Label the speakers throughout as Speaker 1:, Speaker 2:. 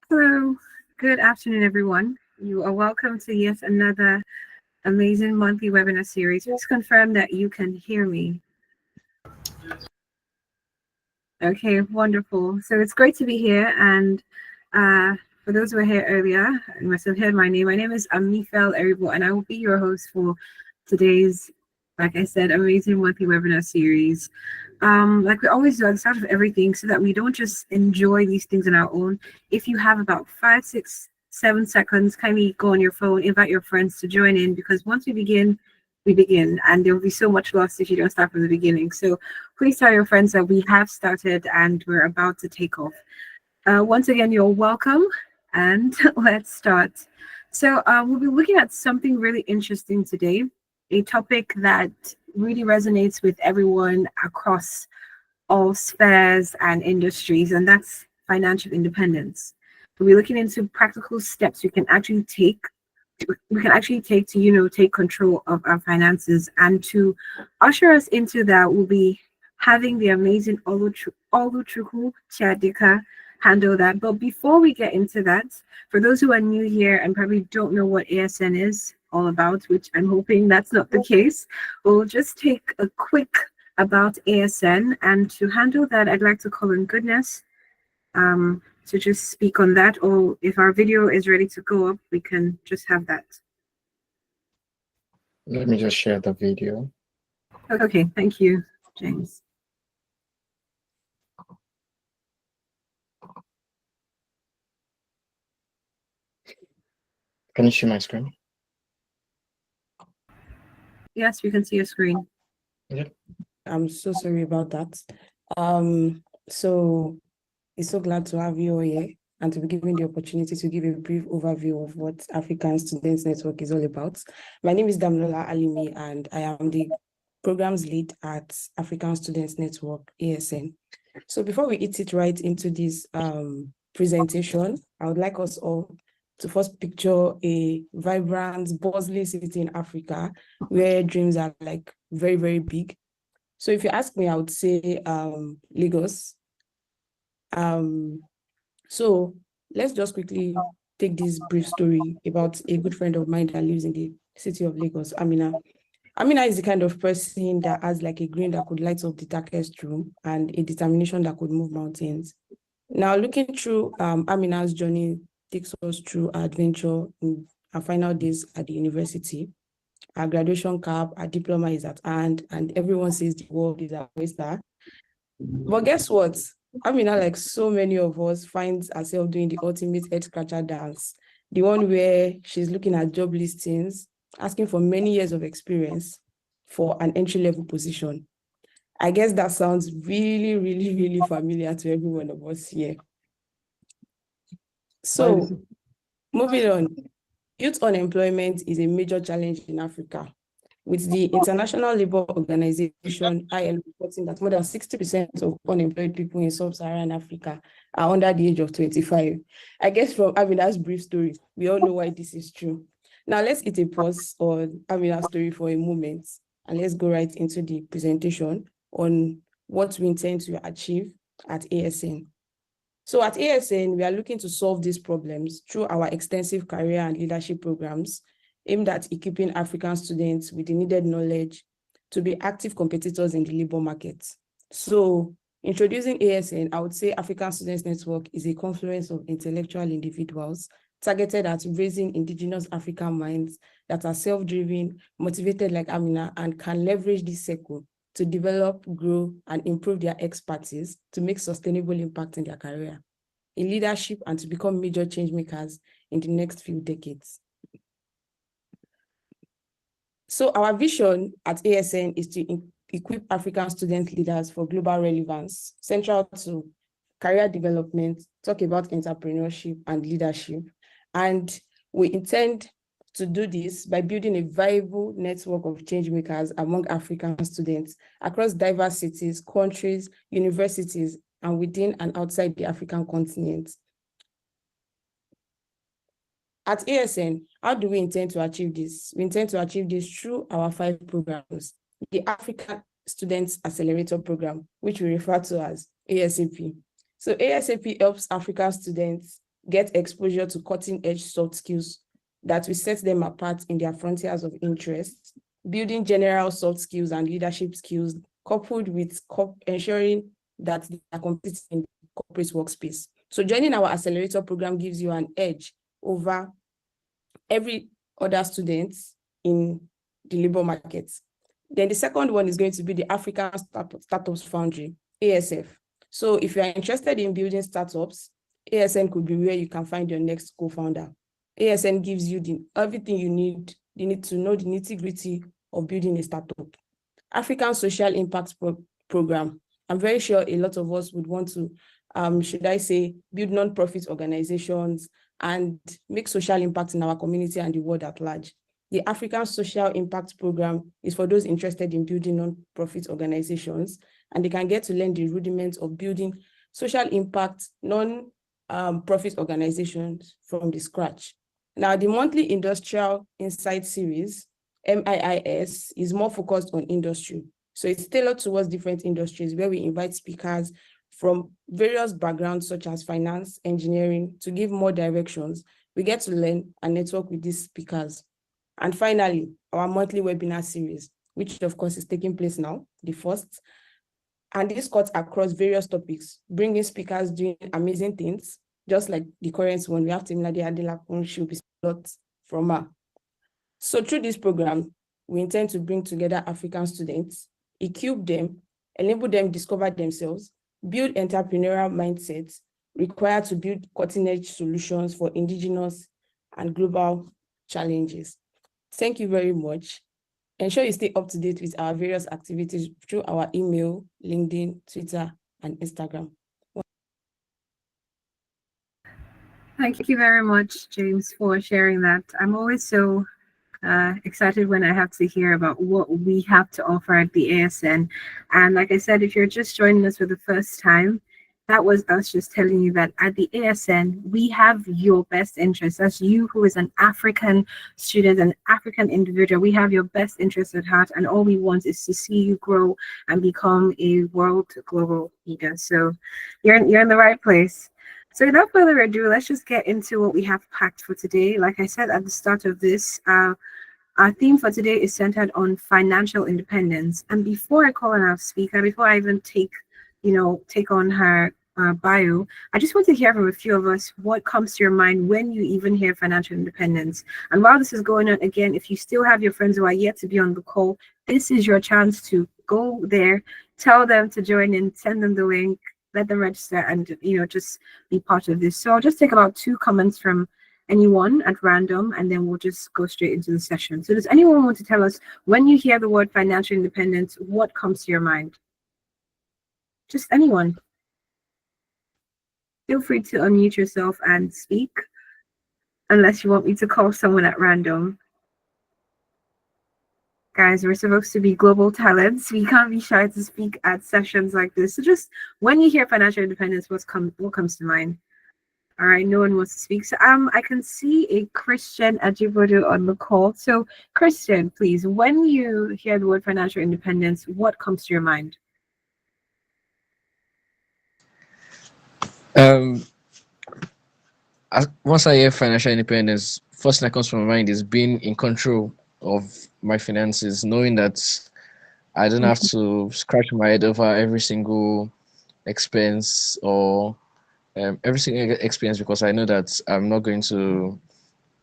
Speaker 1: Hello, good afternoon, everyone. You are welcome to yet another amazing monthly webinar series. Just confirm that you can hear me. Okay, wonderful. So it's great to be here. And for those who were here earlier, you must have heard my name. My name is Amifel Eribo, and I will be your host for today's, like I said, amazing monthly webinar series. Like we always do at the start of everything, so that we don't just enjoy these things on our own. If you have about 5, 6, 7 seconds, kindly go on your phone, invite your friends to join in, because once we begin, and there will be so much lost if you don't start from the beginning. So please tell your friends that we have started and we're about to take off. Once again, you're welcome, and let's start. So we'll be looking at something really interesting today, a topic that really resonates with everyone across all spheres and industries, and that's financial independence. We'll be looking into practical steps we can actually take to take control of our finances, and to usher us into that, we'll be having the amazing Oluchukwu Chiadika handle that. But before we get into that, for those who are new here and probably don't know what ASN is all about, which I'm hoping that's not the case, we'll just take a quick about ASN. And to handle that, I'd like to call in Goodness to just speak on that, or if our video is ready to go up, we can just have that.
Speaker 2: Let me just share the video.
Speaker 1: Okay, thank you, James.
Speaker 2: Can you see my screen?
Speaker 1: Yes, we can see your screen.
Speaker 2: Yeah.
Speaker 3: I'm so sorry about that. So it's so glad to have you all here and to be given the opportunity to give a brief overview of what African Students Network is all about. My name is Damlola Alimi, and I am the programs lead at African Students Network, ASN. So before we eat it right into this presentation, I would like us all to first picture a vibrant, bustling city in Africa where dreams are like very, very big. So if you ask me, I would say Lagos. So let's just quickly take this brief story about a good friend of mine that lives in the city of Lagos, Amina. Amina is the kind of person that has like a grin that could light up the darkest room and a determination that could move mountains. Now, looking through Amina's journey takes us through our adventure in our final days at the university. Our graduation cap, our diploma is at hand, and everyone says the world is our oyster. But guess what? Amina, like so many of us, finds herself doing the ultimate head scratcher dance, the one where she's looking at job listings, asking for many years of experience for an entry-level position. I guess that sounds really, really, really familiar to every one of us here. So, moving on, youth unemployment is a major challenge in Africa, with the International Labour Organization, ILO, reporting that more than 60% of unemployed people in sub-Saharan Africa are under the age of 25. I guess from Amina's brief story, we all know why this is true. Now, let's hit a pause on Amina's story for a moment, and let's go right into the presentation on what we intend to achieve at ASN. So at ASN, we are looking to solve these problems through our extensive career and leadership programs aimed at equipping African students with the needed knowledge to be active competitors in the labor market. So introducing ASN, I would say African Students Network is a confluence of intellectual individuals targeted at raising indigenous African minds that are self-driven, motivated like Amina, and can leverage this circle to develop, grow, and improve their expertise to make sustainable impact in their career, in leadership, and to become major change makers in the next few decades. So our vision at ASN is to equip African student leaders for global relevance, central to career development, talk about entrepreneurship and leadership. And we intend to do this by building a viable network of change makers among African students across diverse cities, countries, universities, and within and outside the African continent. At ASN, how do we intend to achieve this? We intend to achieve this through our 5 programs. The African Students Accelerator Program, which we refer to as ASAP. So ASAP helps African students get exposure to cutting-edge soft skills that will set them apart in their frontiers of interest, building general soft skills and leadership skills, coupled with ensuring that they are competing in the corporate workspace. So joining our accelerator program gives you an edge over every other student in the labor market. Then the second one is going to be the African Startups Foundry, ASF. So if you are interested in building startups, ASN could be where you can find your next co-founder. ASN gives you everything you need to know the nitty-gritty of building a startup. African Social Impact Program. I'm very sure a lot of us would want to, build non-profit organizations and make social impact in our community and the world at large. The African Social Impact Program is for those interested in building non-profit organizations, and they can get to learn the rudiments of building social impact non-profit organizations from the scratch. Now, the monthly Industrial Insight Series, MIIS, is more focused on industry. So it's tailored towards different industries where we invite speakers from various backgrounds such as finance, engineering, to give more directions. We get to learn and network with these speakers. And finally, our monthly webinar series, which of course is taking place now, the first. And this cuts across various topics, bringing speakers doing amazing things, just like the current one. We have Timlade Adelakun, she'll be a lot from her. So through this program, we intend to bring together African students, equip them, enable them discover themselves, build entrepreneurial mindsets required to build cutting-edge solutions for indigenous and global challenges. Thank you very much. Ensure you stay up to date with our various activities through our email, LinkedIn, Twitter, and Instagram.
Speaker 1: Thank you very much, James, for sharing that. I'm always so excited when I have to hear about what we have to offer at the ASN. And like I said, if you're just joining us for the first time, that was us just telling you that at the ASN, we have your best interest. That's you who is an African student, an African individual. We have your best interest at heart, and all we want is to see you grow and become a world global leader. So you're in the right place. So without further ado, let's just get into what we have packed for today. Like I said at the start of this, our theme for today is centered on financial independence. And before I call on our speaker, before I even take on her bio, I just want to hear from a few of us what comes to your mind when you even hear financial independence. And while this is going on, again, if you still have your friends who are yet to be on the call, this is your chance to go there, tell them to join in, send them the link, let them register, and just be part of this. So I'll just take about 2 comments from anyone at random, and then we'll just go straight into the session. So does anyone want to tell us, when you hear the word financial independence, what comes to your mind? Just anyone. Feel free to unmute yourself and speak, unless you want me to call someone at random. Guys, we're supposed to be global talents. We can't be shy to speak at sessions like this. So just when you hear financial independence, what comes to mind? All right, no one wants to speak. So I can see a Christian Ajibodu on the call. So Christian, please, when you hear the word financial independence, what comes to your mind?
Speaker 2: Once I hear financial independence, first thing that comes to my mind is being in control of my finances, knowing that I don't have to scratch my head over every single expense or every single expense, because I know that I'm not going to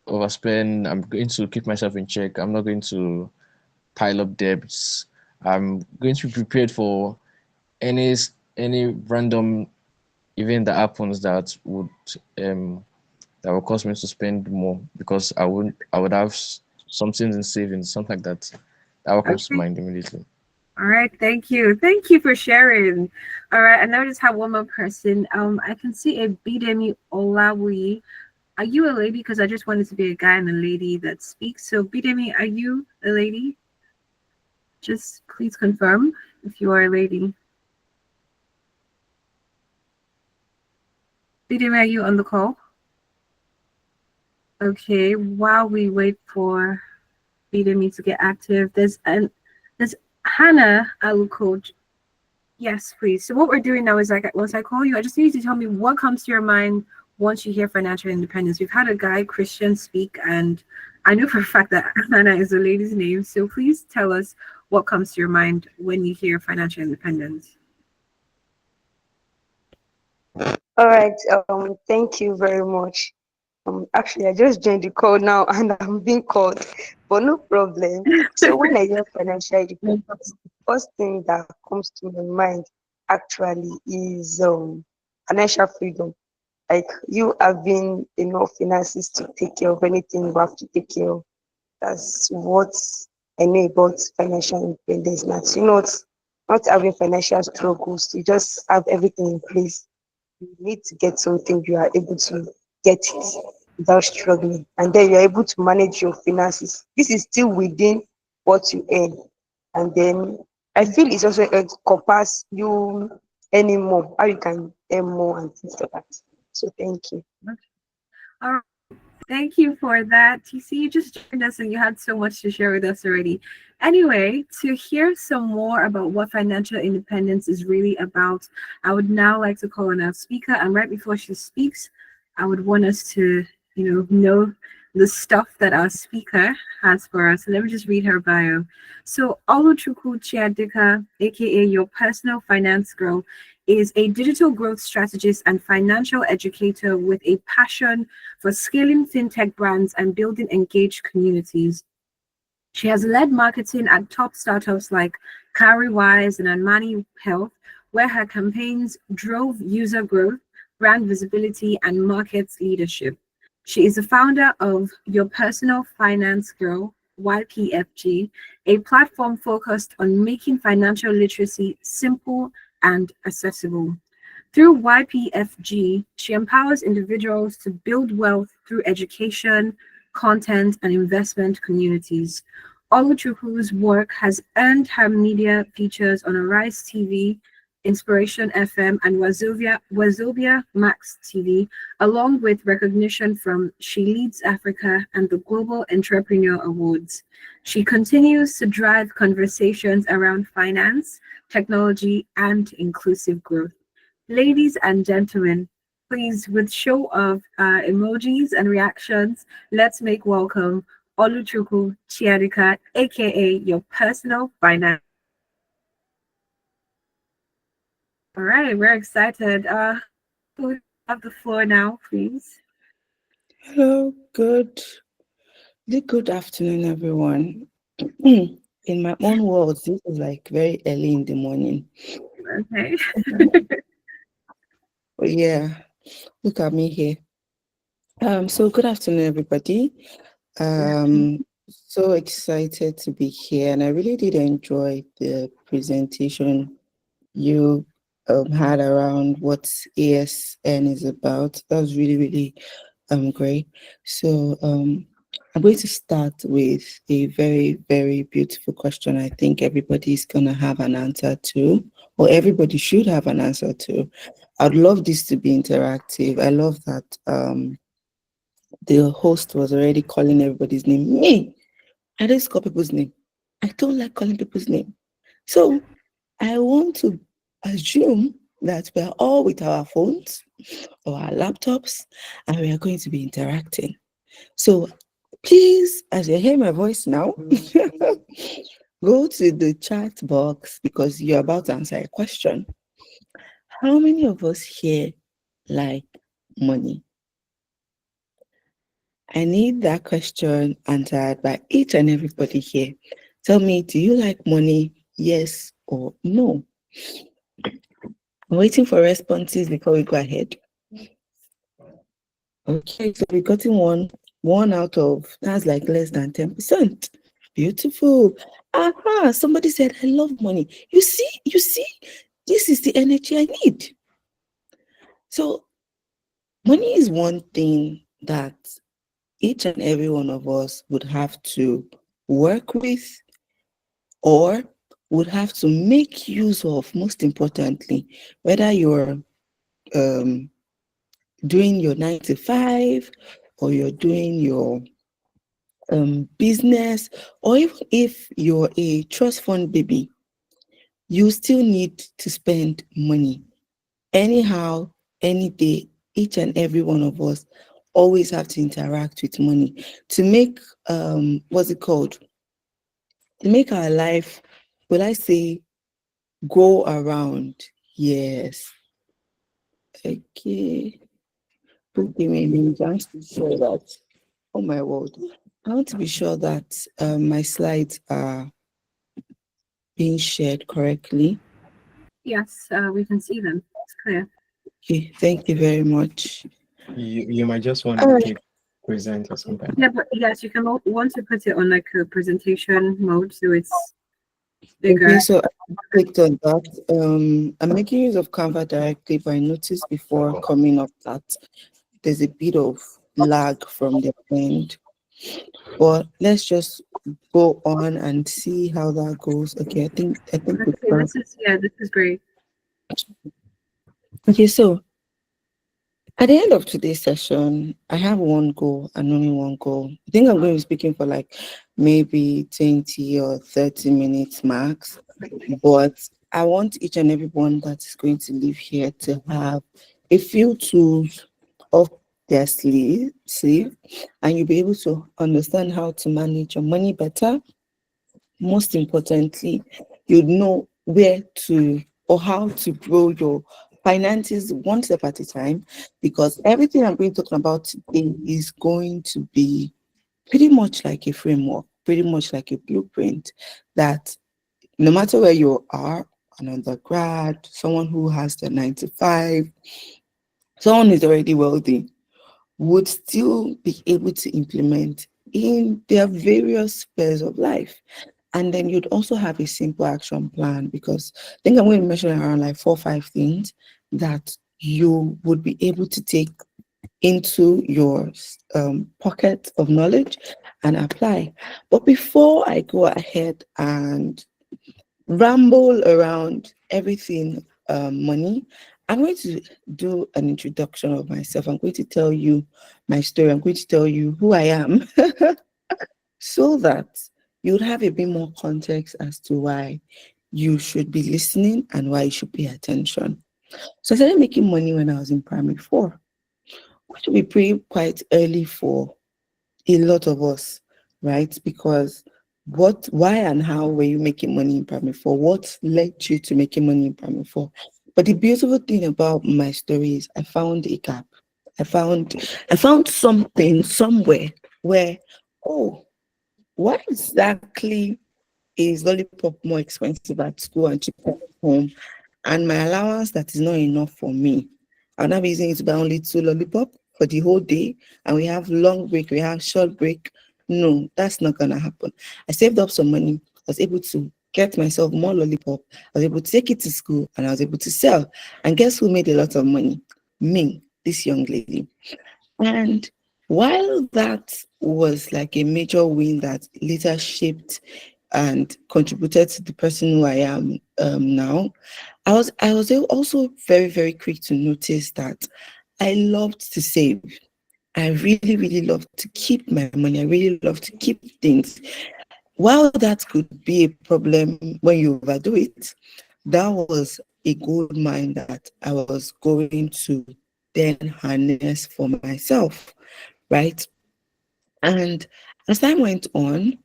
Speaker 2: overspend. I'm going to keep myself in check. I'm not going to pile up debts. I'm going to be prepared for any random event that happens that would cause me to spend more, because I would have something in savings, something like that. That will come to mind immediately.
Speaker 1: All right, thank you for sharing. All right, and now I just have one more person. I can see a Bidemi Olawi. Are you a lady? Because I just wanted to be a guy and a lady that speaks. So Bidemi, are you a lady? Just please confirm if you are a lady. Bidemi, are you on the call? Okay, while we wait for Bidemi to get active, there's Hannah Aluko. Yes, please. So what we're doing now is, like, once I call you, I just need you to tell me what comes to your mind once you hear financial independence. We've had a guy, Christian, speak, and I know for a fact that Anna is a lady's name. So please tell us what comes to your mind when you hear financial independence.
Speaker 4: All right. Thank you very much. Actually, I just joined the call now and I'm being called, but no problem. So when I hear financial independence, the first thing that comes to my mind actually is financial freedom. Like you having enough finances to take care of anything you have to take care of. That's what I know about financial independence. Not having financial struggles. You just have everything in place. You need to get something, you are able to get it without struggling, and then you're able to manage your finances. This is still within what you earn, and then I feel it's also encompass you earning more, how you can earn more and things like that. So thank you.
Speaker 1: All right. Thank you for that. TC, you just joined us and you had so much to share with us already. Anyway, to hear some more about what financial independence is really about, I would now like to call on our speaker. And right before she speaks, I would want us to, know the stuff that our speaker has for us. So let me just read her bio. So Oluchukwu Chiadika, aka your personal finance girl, is a digital growth strategist and financial educator with a passion for scaling fintech brands and building engaged communities. She has led marketing at top startups like Carrywise and Anmani Health, where her campaigns drove user growth, brand visibility, and market leadership. She is the founder of Your Personal Finance Girl, YPFG, a platform focused on making financial literacy simple and accessible. Through YPFG, she empowers individuals to build wealth through education, content, and investment communities. Oluchukwu's work has earned her media features on Arise TV, Inspiration FM, and Wazobia Max TV, along with recognition from She Leads Africa and the Global Entrepreneur Awards. She continues to drive conversations around finance, technology, and inclusive growth. Ladies and gentlemen, please, with show of emojis and reactions, let's make welcome Oluchukwu Chiadika, aka your personal finance. All right, we're excited. Who have the floor now, please?
Speaker 5: Hello, good afternoon, everyone. In my own words, this is like very early in the morning.
Speaker 1: Okay.
Speaker 5: But yeah, look at me here. So good afternoon, everybody. So excited to be here, and I really did enjoy the presentation you had around what ASN is about. That was really, really great. So I'm going to start with a very, very beautiful question. I think everybody's gonna have an answer to, or everybody should have an answer to. I'd love this to be interactive. I love that the host was already calling everybody's name. Me, I don't call people's name. I don't like calling people's name. So I want to assume that we're all with our phones or our laptops and we are going to be interacting. So please, as you hear my voice now, go to the chat box because you're about to answer a question. How many of us here like money? I need that question answered by each and everybody here. Tell me, do you like money? Yes or no? I'm waiting for responses before we go ahead. Okay, so we've gotten one out of, that's like less than 10%. Beautiful. Somebody said, I love money. You see, this is the energy I need. So money is one thing that each and every one of us would have to work with or would have to make use of, most importantly, whether you're doing your 9 to 5 or you're doing your business, or even if you're a trust fund baby, you still need to spend money anyhow, any day, each and every one of us always have to interact with money to make what's it called? To make our life, will I say, go around. Yes. Okay. Give me a minute. I want to be sure that, oh my word. I want to be sure that my slides are being shared correctly.
Speaker 1: Yes, we can see them. It's clear.
Speaker 5: Okay, thank you very much.
Speaker 6: You might just want
Speaker 5: All
Speaker 6: to
Speaker 5: right.
Speaker 6: click present or something.
Speaker 1: Yeah, but yes, you can want to put it on like a presentation mode so it's bigger.
Speaker 5: Okay, so I clicked on that. I'm making use of Canva directly, but I noticed before coming up that there's a bit of lag from the end. But let's just go on and see how that goes. Okay, I think
Speaker 1: Okay,
Speaker 5: we've done.
Speaker 1: this is great.
Speaker 5: Okay, so at the end of today's session, I have one goal and only one goal. I think I'm going to be speaking for like maybe 20 or 30 minutes max, but I want each and everyone that is going to live here to have a few tools of their sleeve, and you'll be able to understand how to manage your money better. Most importantly, you'd know where to or how to grow your finances one step at a time, because everything I'm going to talk about today is going to be pretty much like a framework, pretty much like a blueprint that no matter where you are, an undergrad, someone who has the 9 to 5, someone who's already wealthy, would still be able to implement in their various spheres of life. And then you'd also have a simple action plan, because I think I'm going to mention around like 4 or 5 things that you would be able to take into your pocket of knowledge and apply. But before I go ahead and ramble around everything money, I'm going to do an introduction of myself. I'm going to tell you my story. I'm going to tell you who I am so that you would have a bit more context as to why you should be listening and why you should pay attention. So I started making money when I was in primary 4, which will be pretty quite early for a lot of us, right? Because why and how were you making money in primary 4? What led you to making money in primary 4? But the beautiful thing about my story is I found a gap. I found something somewhere where, oh, why exactly is lollipop more expensive at school and cheaper at home? And my allowance that is not enough for me. I'll not be using it to buy only 2 lollipop for the whole day. And we have long break, we have short break. No, that's not gonna happen. I saved up some money. I was able to get myself more lollipop. I was able to take it to school and I was able to sell. And guess who made a lot of money? Me, this young lady. And while that was like a major win that later shaped and contributed to the person who I am now, I was also very, very quick to notice that I loved to save. I really, really love to keep my money. I really love to keep things. While that could be a problem when you overdo it, that was a gold mine that I was going to then harness for myself, right? And as time went on,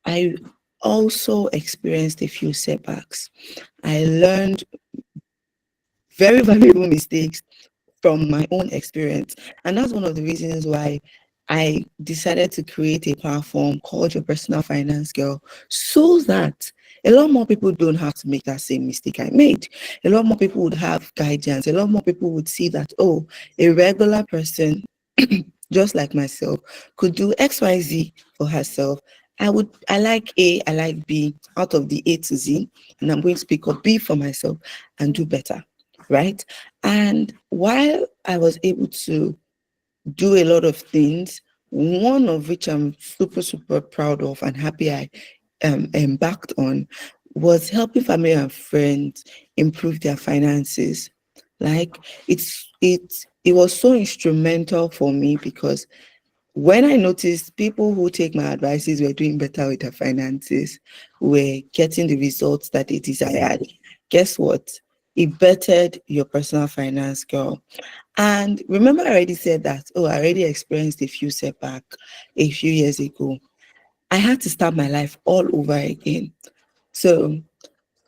Speaker 5: I also experienced a few setbacks. I learned very valuable mistakes from my own experience. And that's one of the reasons why I decided to create a platform called Your Personal Finance Girl, so that a lot more people don't have to make that same mistake I made. A lot more people would have guidance. A lot more people would see that, oh, a regular person, just like myself, could do XYZ for herself. I like A, I like B, out of the A to Z, and I'm going to pick up B for myself and do better, right? And while I was able to do a lot of things, one of which I'm super, super proud of and happy I embarked on, was helping family and friends improve their finances. Like it was so instrumental for me, because when I noticed people who take my advices were doing better with their finances, were getting the results that they desired, guess what? it bettered your personal finance, girl. And remember, I already said that, oh, I already experienced a few setback a few years ago. I had to start my life all over again. So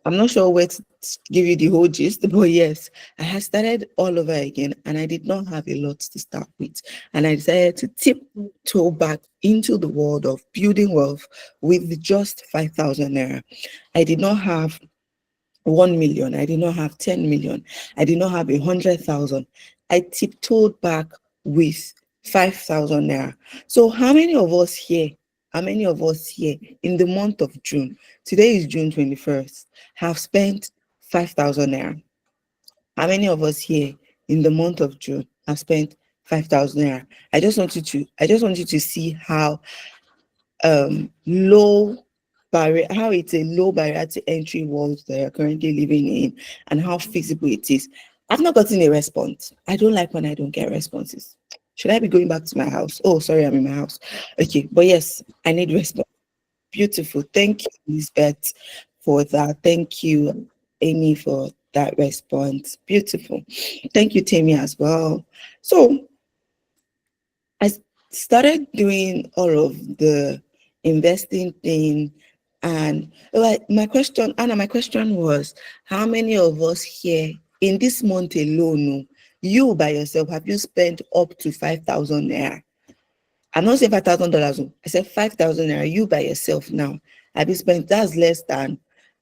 Speaker 5: I'm not sure where to give you the whole gist, but yes, I had started all over again and I did not have a lot to start with. And I decided to tiptoe back into the world of building wealth with just 5,000 naira. I did not have 1 million. I did not have 10 million. I did not have 100,000. I tiptoed back with 5,000 naira. So how many of us here, in the month of June, today is June 21st, have spent 5,000 naira? How many of us here in the month of June have spent 5,000 naira? I just want you to see how low barrier, how it's a low barrier to entry world that you're currently living in, and how feasible it is. I've not gotten a response. I don't like when I don't get responses. Should I be going back to my house? Oh, sorry, I'm in my house. Okay, but yes, I need response. Beautiful. Thank you, Elizabeth, for that. Thank you, Amy, for that response. Beautiful. Thank you, Tammy, as well. So I started doing all of the investing thing, and like my question, Anna, my question was, how many of us here in this month alone, you by yourself, have you spent up to 5,000 naira? I'm not saying $5,000. I said 5,000 naira. You by yourself now, have you spent? That's less than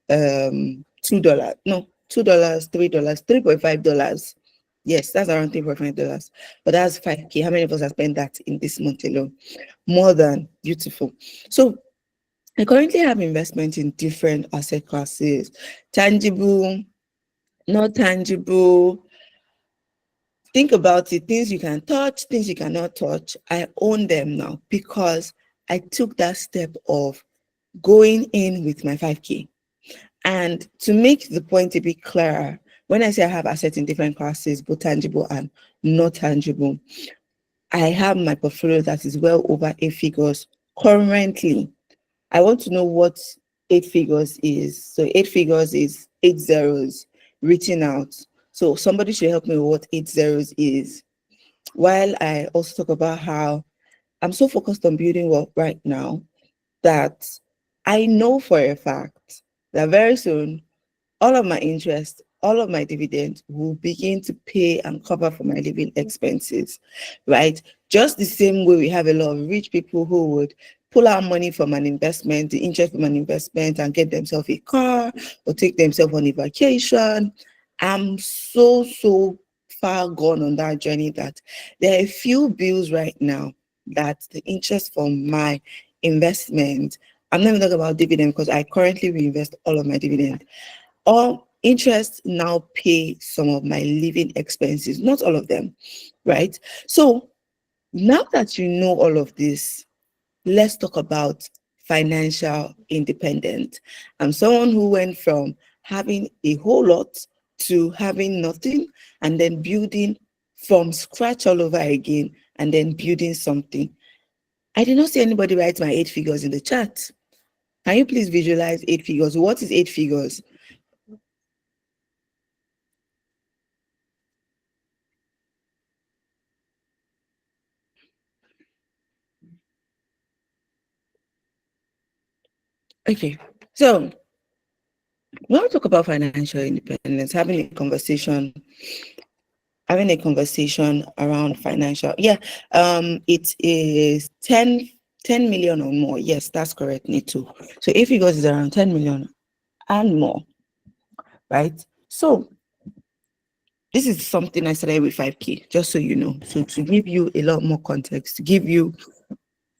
Speaker 5: $2. No, $2, $3, $3.5. Yes, that's around $3.5. But that's 5K. How many of us have spent that in this month alone? More than beautiful. So I currently have investment in different asset classes: tangible, not tangible. Think about it, things you can touch, things you cannot touch. I own them now because I took that step of going in with my 5K. And to make the point a bit clearer, when I say I have assets in different classes, both tangible and not tangible, I have my portfolio that is well over 8 figures currently. I want to know what 8 figures is. So 8 figures is 8 zeros written out. So somebody should help me with what 8 zeros is. While I also talk about how I'm so focused on building wealth right now that I know for a fact that very soon all of my interest, all of my dividends will begin to pay and cover for my living expenses, right? Just the same way we have a lot of rich people who would pull out money from an investment, the interest from an investment, and get themselves a car or take themselves on a vacation. I'm so far gone on that journey that there are a few bills right now that the interest from my investment, I'm not even talking about dividend because I currently reinvest all of my dividend. All interest now pay some of my living expenses, not all of them, right? So now that you know all of this, let's talk about financial independence. I'm someone who went from having a whole lot to having nothing, and then building from scratch all over again, and then building something. I did not see anybody write my 8 figures in the chat. Can you please visualize 8 figures? What is 8 figures? Okay, so when we talk about financial independence, having a conversation around financial, it is 10 million or more. Yes, that's correct, Nitu. So 8 figures is around 10 million and more, right? So this is something I started with 5K, just so you know. So to give you a lot more context, to give you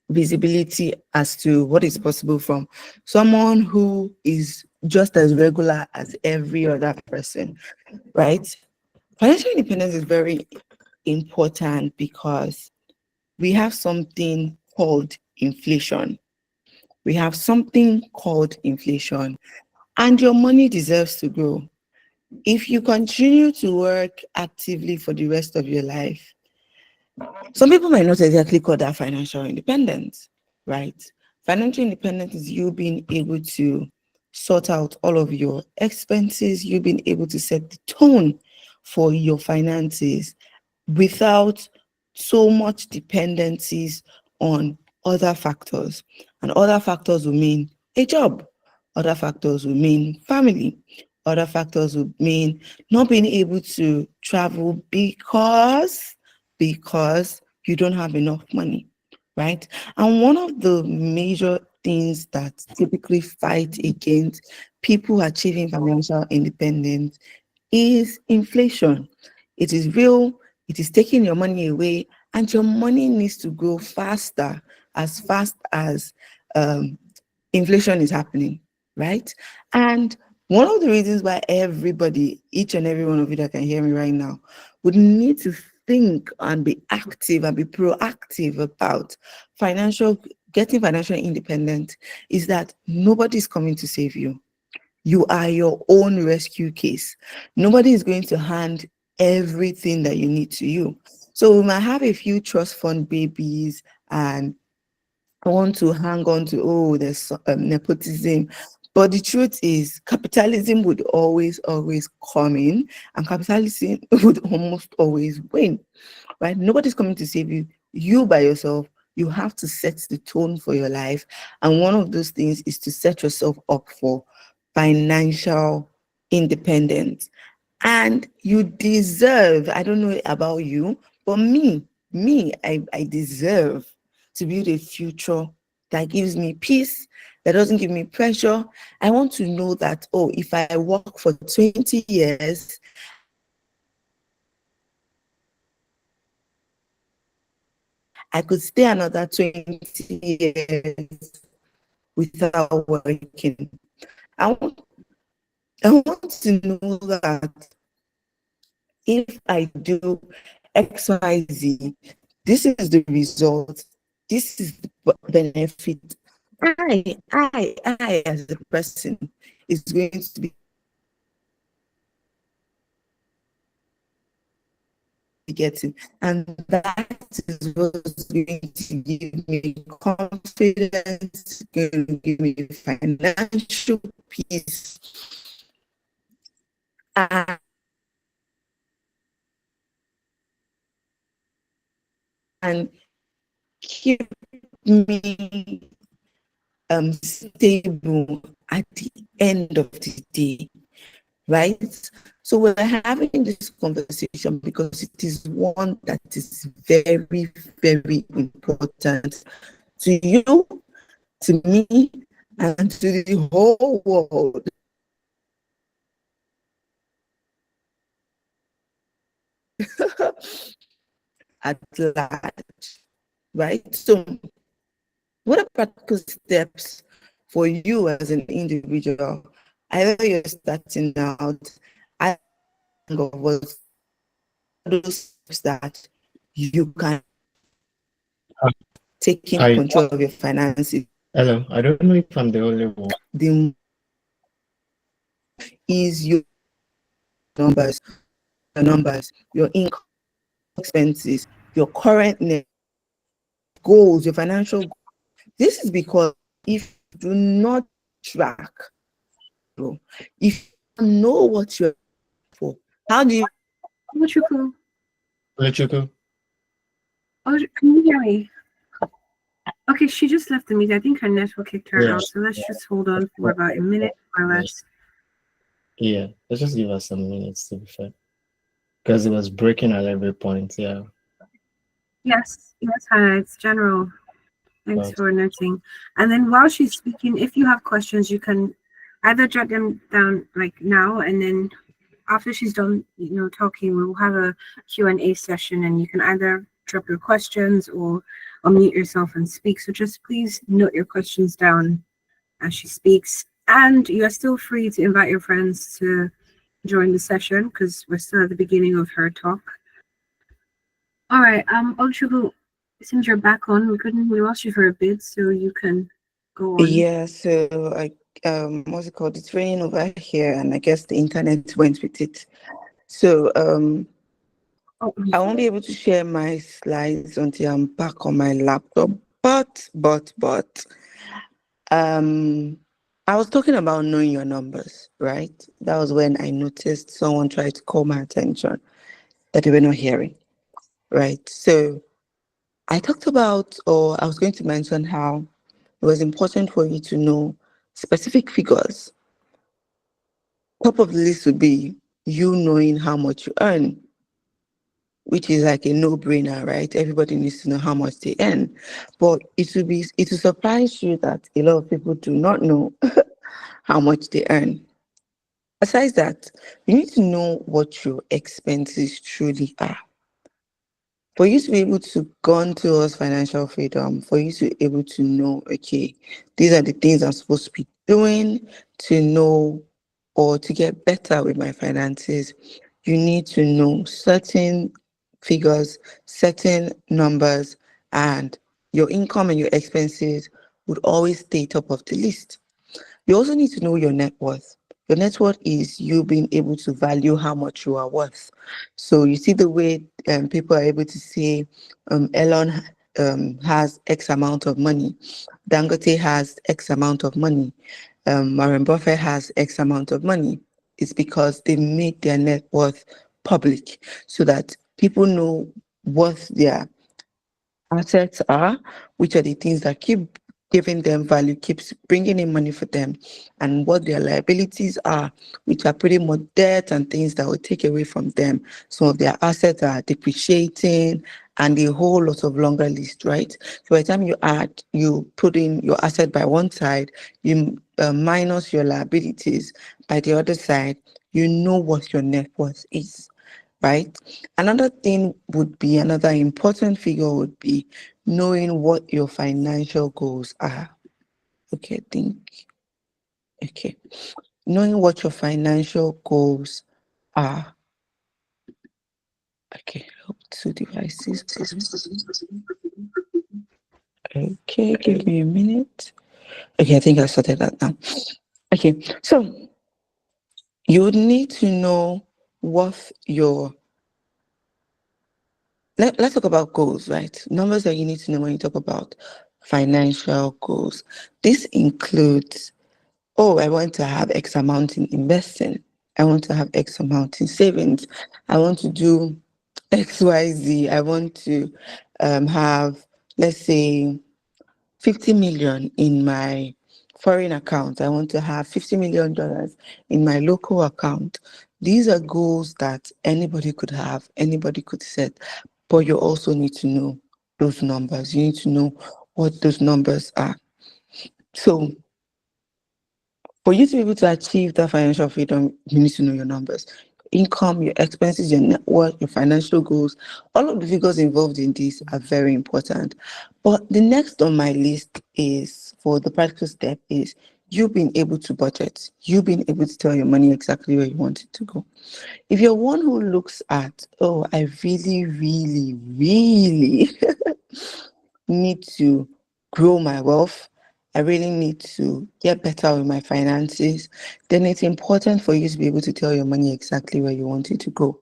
Speaker 5: visibility as to what is possible from someone who is just as regular as every other person, right? Financial independence is very important because we have something called inflation. We have something called inflation, and your money deserves to grow. If you continue to work actively for the rest of your life, some people might not exactly call that financial independence, right? Financial independence is you being able to sort out all of your expenses. You've been able to set the tone for your finances without so much dependencies on other factors. And other factors will mean a job. Other factors will mean family. Other factors will mean not being able to travel because you don't have enough money, right? And one of the major things that typically fight against people achieving financial independence is inflation. It is real, it is taking your money away, and your money needs to grow faster, as fast as inflation is happening, right? And one of the reasons why everybody, each and every one of you that can hear me right now, would need to think and be active and be proactive about getting financial independent is that nobody's coming to save you. You are your own rescue case. Nobody is going to hand everything that you need to you. So we might have a few trust fund babies and want to hang on to, oh, there's nepotism. But the truth is, capitalism would always come in, and capitalism would almost always win, right? Nobody's coming to save you. You by yourself, you have to set the tone for your life. And one of those things is to set yourself up for financial independence. And you deserve, I don't know about you, but I deserve to build a future that gives me peace, that doesn't give me pressure. I want to know that, oh, if I work for 20 years, I could stay another 20 years without working. I want to know that if I do X, Y, Z, this is the result. This is the benefit. I as a person is going to be getting, and that is what's going to give me confidence, going to give me financial peace, and keep me stable at the end of the day, right? So we're having this conversation because it is one that is very, very important to you, to me, and to the whole world. At large, right? So what are practical steps for you as an individual? Either you're starting out, I think of what those steps that you can take in
Speaker 6: I
Speaker 5: control of your finances.
Speaker 6: hello. I don't know if I'm the only one.
Speaker 5: The is your numbers, your income, expenses, your current net goals, your financial goals. This is because if you do not track, if you know what you're for, how do you?
Speaker 1: Oluchukwu.
Speaker 6: Oluchukwu.
Speaker 1: Oh, can you hear me? Okay, she just left the meeting. I think her network kicked her
Speaker 6: Yeah.
Speaker 1: out. So let's just hold on for about a minute or less.
Speaker 6: Yeah, let's just give us some minutes to be fair, because it was breaking at every point. Yeah.
Speaker 1: Yes, Hannah, it's general. Thanks
Speaker 6: Right.
Speaker 1: for noting. And then while she's speaking, if you have questions, you can either jot them down like now, and then after she's done, talking, we'll have a Q&A session, and you can either drop your questions or unmute yourself and speak. So just please note your questions down as she speaks. And you are still free to invite your friends to join the session because we're still at the beginning of her talk. All right, Oluchukwu, since you're back on, we lost you for a bit, so you can go on.
Speaker 5: Yeah, so what's it called? It's raining over here, and I guess the internet went with it. So I won't be able to share my slides until I'm back on my laptop. But I was talking about knowing your numbers, right? That was when I noticed someone tried to call my attention that they were not hearing, right? So I talked about, or I was going to mention how it was important for you to know specific figures. Top of the list would be you knowing how much you earn, which is like a no-brainer, right? Everybody needs to know how much they earn. But it will surprise you that a lot of people do not know how much they earn. Besides that, you need to know what your expenses truly are. For you to be able to go towards financial freedom, for you to be able to know, okay, these are the things I'm supposed to be doing to know or to get better with my finances, you need to know certain figures, certain numbers, and your income and your expenses would always stay top of the list. You also need to know your net worth. Your net worth is you being able to value how much you are worth. So you see the way people are able to say Elon has X amount of money, Dangote has X amount of money, Warren Buffett has X amount of money. It's because they made their net worth public so that people know what their assets are, which are the things that keep giving them value, keeps bringing in money for them, and what their liabilities are, which are pretty much debt and things that will take away from them. Some of their assets are depreciating and a whole lot of longer list, right? So by the time you put in your asset by one side, you minus your liabilities by the other side, you know what your net worth is, right? Another thing would be, another important figure would be knowing what your financial goals are. Okay, okay. Knowing what your financial goals are. Okay, hope two devices. Okay, give me a minute. Okay, I think I sorted that now. Okay, so you would need to know what your let's talk about goals, right? Numbers that you need to know when you talk about financial goals. This includes, oh, I want to have X amount in investing. I want to have X amount in savings. I want to do XYZ. I want to have, let's say, 50 million in my foreign account. I want to have $50 million in my local account. These are goals that anybody could have, anybody could set, but you also need to know those numbers. You need to know what those numbers are. So for you to be able to achieve that financial freedom, you need to know your numbers. Income, your expenses, your net worth, your financial goals, all of the figures involved in this are very important. But the next on my list is, for the practical step, is you being able to budget, you being able to tell your money exactly where you want it to go. If you're one who looks at, oh, I really, really, really need to grow my wealth, I really need to get better with my finances, then it's important for you to be able to tell your money exactly where you want it to go.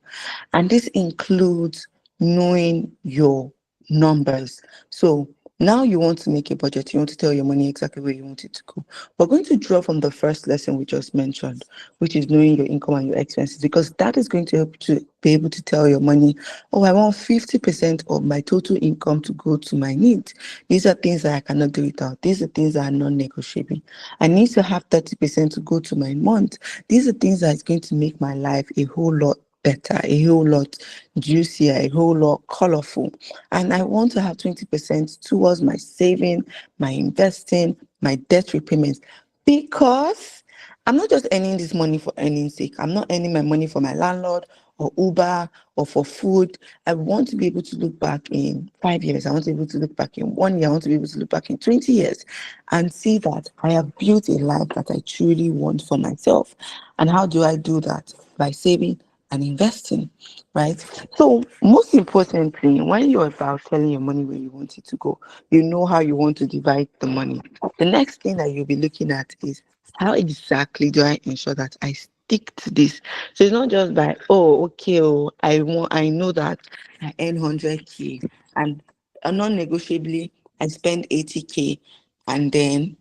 Speaker 5: And this includes knowing your numbers. So now you want to make a budget, you want to tell your money exactly where you want it to go. We're going to draw from the first lesson we just mentioned, which is knowing your income and your expenses, because that is going to help you to be able to tell your money, oh, I want 50% of my total income to go to my needs. These are things that I cannot do without. These are things that are non-negotiable. I need to have 30% to go to my month. These are things that is going to make my life a whole lot better, a whole lot juicier, a whole lot colorful. And I want to have 20% towards my saving, my investing, my debt repayments, because I'm not just earning this money for earning's sake. I'm not earning my money for my landlord or Uber or for food. I want to be able to look back in 5 years. I want to be able to look back in 1 year. I want to be able to look back in 20 years and see that I have built a life that I truly want for myself. And how do I do that? By saving and investing, right? So most importantly, when you're about telling your money where you want it to go, you know how you want to divide the money. The next thing that you'll be looking at is, how exactly do I ensure that I stick to this? So it's not just by, oh, okay, oh, I know that I earn 100K and non-negotiably I spend 80K, and then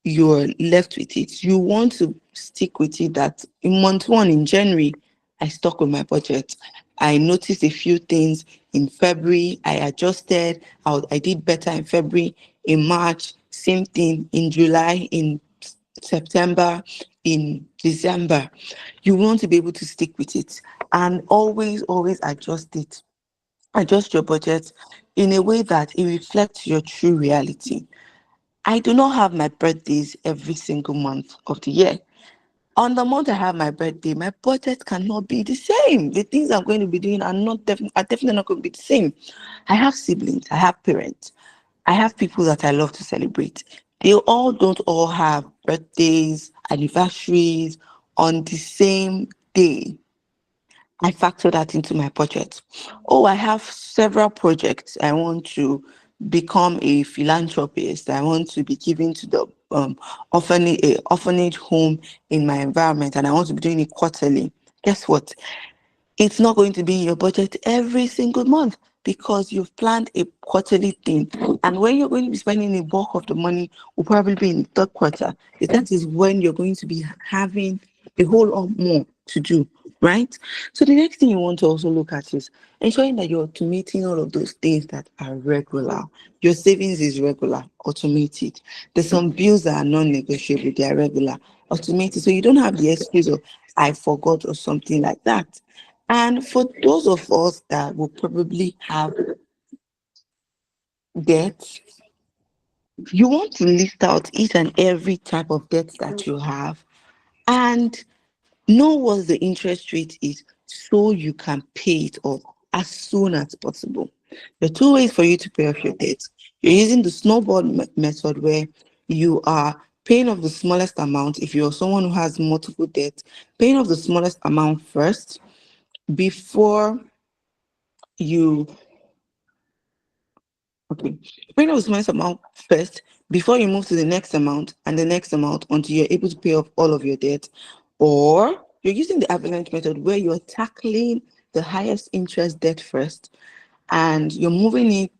Speaker 5: you're left with it, you want to stick with it. That in month one, in January, I stuck with my budget. I noticed a few things in February. I adjusted. I did better in February. In March, same thing. In July, in September, in December. You want to be able to stick with it and always adjust it. Adjust your budget in a way that it reflects your true reality. I do not have my birthdays every single month of the year. On the month I have my birthday, my budget cannot be the same. The things I'm going to be doing are definitely not going to be the same. I have siblings, I have parents, I have people that I love to celebrate. They all don't all have birthdays, anniversaries on the same day. I factor that into my budget. Oh, I have several projects. I want to become a philanthropist. I want to be giving to the orphanage home in my environment, and I want to be doing it quarterly. Guess what? It's not going to be in your budget every single month because you've planned a quarterly thing. And when you're going to be spending a bulk of the money, will probably be in the third quarter. That is when you're going to be having a whole lot more to do, right? So the next thing you want to also look at is ensuring that you're automating all of those things that are regular. Your savings is regular, automate it. There's some bills that are non-negotiable, they are regular, automate it. So you don't have the excuse of I forgot or something like that. And for those of us that will probably have debt, you want to list out each and every type of debt that you have and know what the interest rate is so you can pay it off as soon as possible. There are two ways for you to pay off your debt. You're using the snowball method where you are paying off the smallest amount. If you're someone who has multiple debts, paying off the smallest amount first before you Okay. Pay off the smallest amount first before you move to the next amount and the next amount until you're able to pay off all of your debt. Or you're using the avalanche method where you're tackling the highest interest debt first and you're moving it,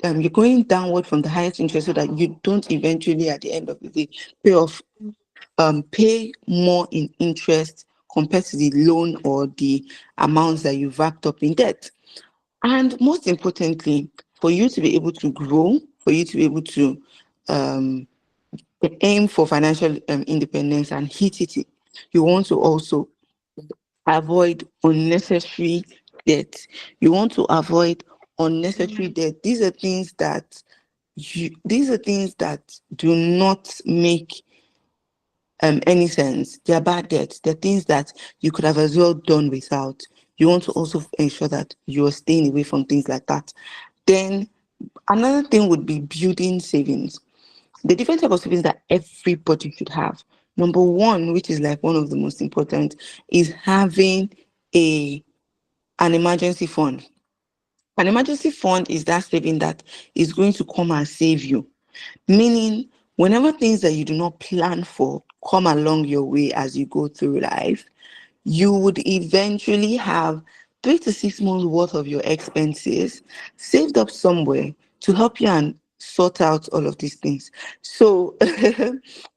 Speaker 5: you're going downward from the highest interest so that you don't eventually at the end of the day pay more in interest compared to the loan or the amounts that you've racked up in debt. And most importantly, for you to be able to grow, for you to be able to aim for financial independence and hit it, you want to also avoid unnecessary debt. You want to avoid unnecessary debt. These are things that do not make any sense. They are bad debts. They're things that you could have as well done without. You want to also ensure that you're staying away from things like that. Then another thing would be building savings. The different type of savings that everybody should have. Number one, which is like one of the most important, is having an emergency fund. An emergency fund is that saving that is going to come and save you. Meaning, whenever things that you do not plan for come along your way as you go through life, you would eventually have 3 to 6 months worth of your expenses saved up somewhere to help you and sort out all of these things. So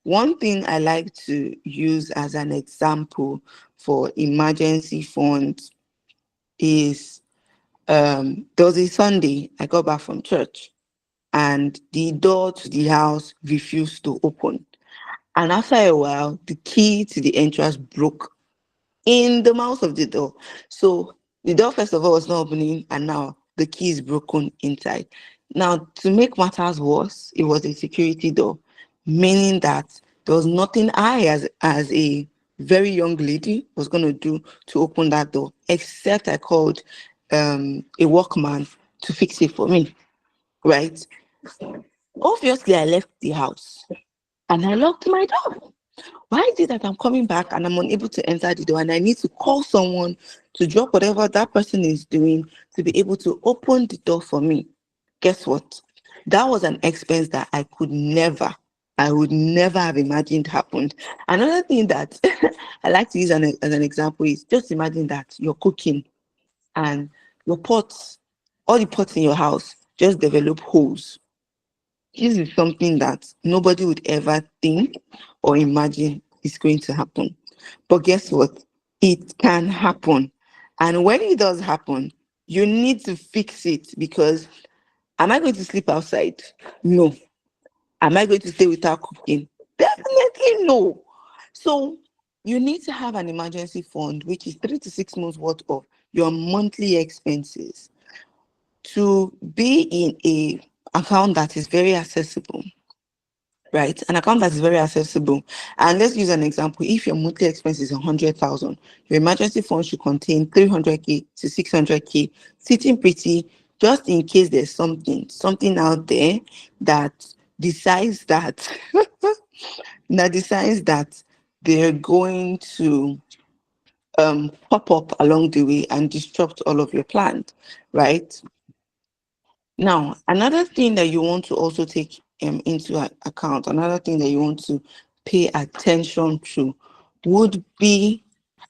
Speaker 5: one thing I like to use as an example for emergency funds is there was a Sunday I got back from church and the door to the house refused to open. And after a while, the key to the entrance broke in the mouth of the door. So the door, first of all, was not opening, and now the key is broken inside. Now, to make matters worse, it was a security door, meaning that there was nothing as a very young lady, was going to do to open that door, except I called a workman to fix it for me, right? Obviously, I left the house and I locked my door. Why is it that I'm coming back and I'm unable to enter the door and I need to call someone to drop whatever that person is doing to be able to open the door for me? Guess what? That was an expense that I would never have imagined happened. Another thing that I like to use as an example is just imagine that you're cooking and your pots, all the pots in your house just develop holes. this is something that nobody would ever think or imagine is going to happen. But guess what? It can happen. And when it does happen, you need to fix it because am I going to sleep outside? No. Am I going to stay without cooking? Definitely no. So you need to have an emergency fund, which is 3 to 6 months worth of your monthly expenses to be in a account that is very accessible, right? An account that is very accessible. And let's use an example. If your monthly expense is 100,000, your emergency fund should contain 300K to 600K, sitting pretty, just in case there's something out there that decides that that they're going to pop up along the way and disrupt all of your plans, right? Now, another thing that you want to also take into account, another thing that you want to pay attention to would be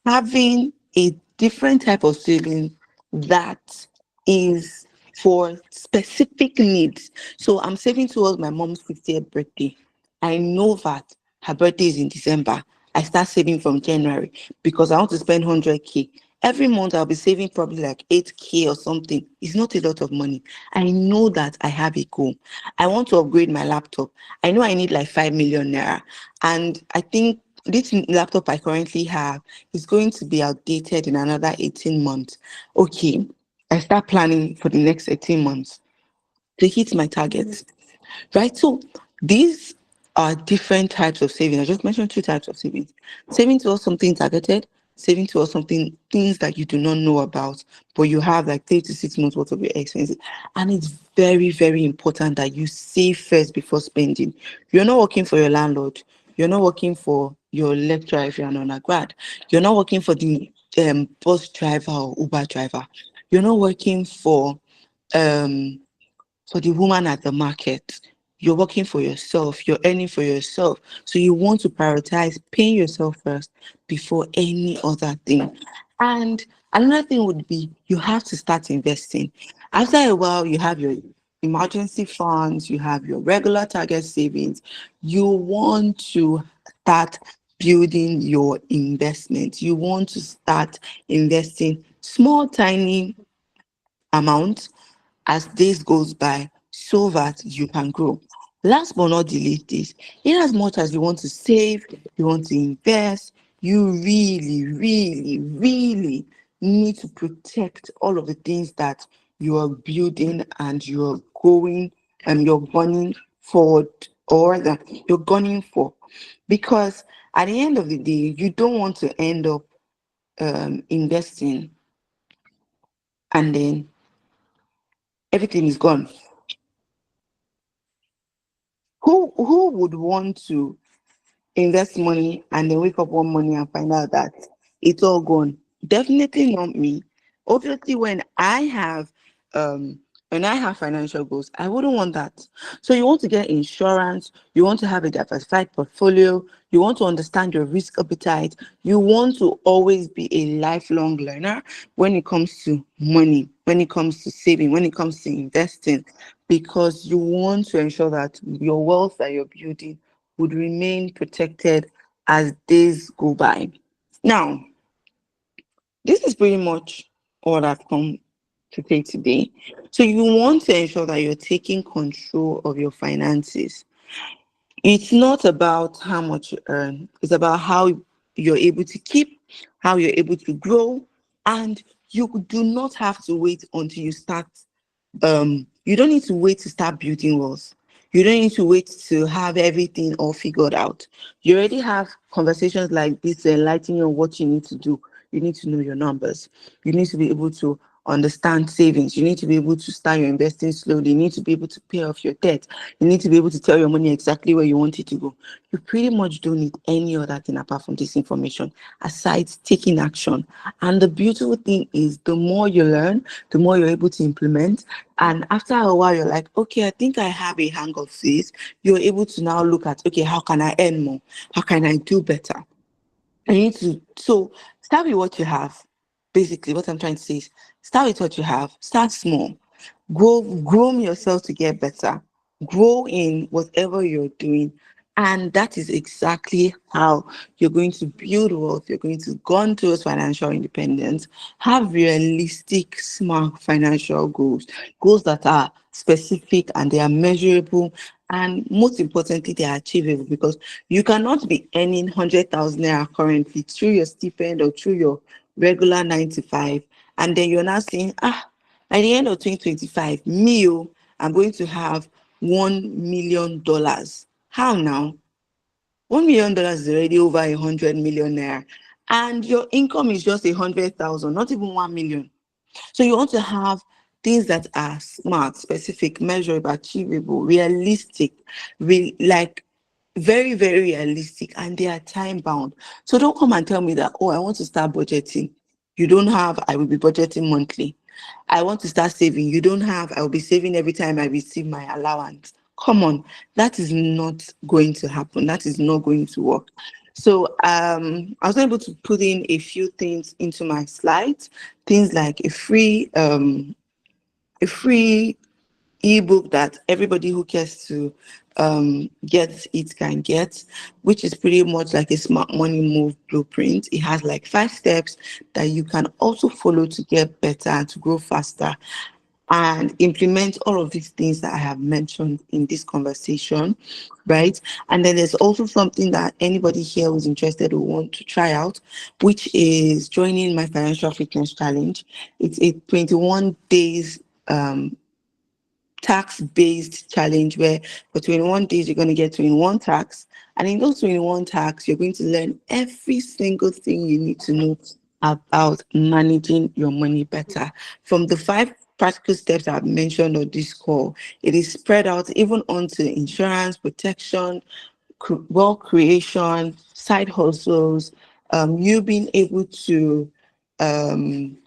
Speaker 5: having a different type of saving that is for specific needs. So I'm saving towards my mom's 50th birthday. I know that her birthday is in December. I start saving from January because I want to spend 100K. Every month I'll be saving probably like 8K or something. It's not a lot of money. I know that I have a goal. I want to upgrade my laptop. I know I need like 5 million naira. And I think this laptop I currently have is going to be outdated in another 18 months. Okay, I start planning for the next 18 months to hit my targets, right? So these are different types of saving. I just mentioned 2 types of savings. Saving towards something targeted, saving towards things that you do not know about, but you have like 3 to 6 months worth of your expenses. And it's very, very important that you save first before spending. You're not working for your landlord. You're not working for your lecturer if you're an undergrad. You're not working for the bus driver or Uber driver. You're not working um for the woman at the market. You're working for yourself, you're earning for yourself. So you want to prioritize paying yourself first before any other thing. And another thing would be you have to start investing. After a while, you have your emergency funds, you have your regular target savings. You want to start building your investment. You want to start investing small, tiny amounts as days goes by so that you can grow. Last but not the least is, in as much as you want to save, you want to invest, you really, really, really need to protect all of the things that you are building and you're going and you're gunning forward or that you're gunning for. Because at the end of the day, you don't want to end up investing and then everything is gone. Who would want to invest money and then wake up one morning and find out that it's all gone? Definitely not me. Obviously, when I have financial goals, I wouldn't want that. So you want to get insurance, you want to have a diversified portfolio, you want to understand your risk appetite, you want to always be a lifelong learner when it comes to money, when it comes to saving, when it comes to investing, because you want to ensure that your wealth that you're building would remain protected as days go by. Now, this is pretty much all I've come to take today. So you want to ensure that you're taking control of your finances. It's not about how much you earn, it's about how you're able to keep, how you're able to grow, and you do not have to wait until you start. You don't need to wait to start building wealth. You don't need to wait to have everything all figured out. You already have conversations like this to enlighten you on what you need to do. You need to know your numbers. You need to be able to understand savings. You need to be able to start your investing slowly. You need to be able to pay off your debt. You need to be able to tell your money exactly where you want it to go. You pretty much don't need any other thing apart from this information, aside taking action. And the beautiful thing is the more you learn, the more you're able to implement. And after a while, you're like, okay, I think I have a hang of this. You're able to now look at, okay, how can I earn more? How can I do better? I need to, so start with what you have. Basically, what I'm trying to say is start with what you have, start small, groom yourself to get better. grow in whatever you're doing. And that is exactly how you're going to build wealth. You're going to go on towards financial independence, have realistic, smart financial goals, goals that are specific and they are measurable. And most importantly, they are achievable, because you cannot be earning 100,000 naira currently through your stipend or through your regular 9 to 5. And then you're now saying, at the end of 2025, I'm going to have $1 million. How now? $1 million is already over 100 million naira, and your income is just 100,000, not even 1 million. So you want to have things that are smart, specific, measurable, achievable, realistic, like very, very realistic, and they are time bound. So don't come and tell me that, oh, I want to start budgeting. You don't have, I will be budgeting monthly. I want to start saving. You don't have, I will be saving every time I receive my allowance. Come on, that is not going to happen. That is not going to work. So I was able to put in a few things into my slides, things like a free ebook that everybody who cares to get it can get, which is pretty much like a smart money move blueprint. It has like 5 steps that you can also follow to get better and to grow faster and implement all of these things that I have mentioned in this conversation, right? And then there's also something that anybody here who's interested will want to try out, which is joining my financial fitness challenge. It's a 21 days tax-based challenge where for 21 days you're going to get 21 tax, and in those 21 tax you're going to learn every single thing you need to know about managing your money better. From the 5 practical steps I've mentioned on this call, it is spread out even onto insurance, protection, wealth creation, side hustles, you being able to build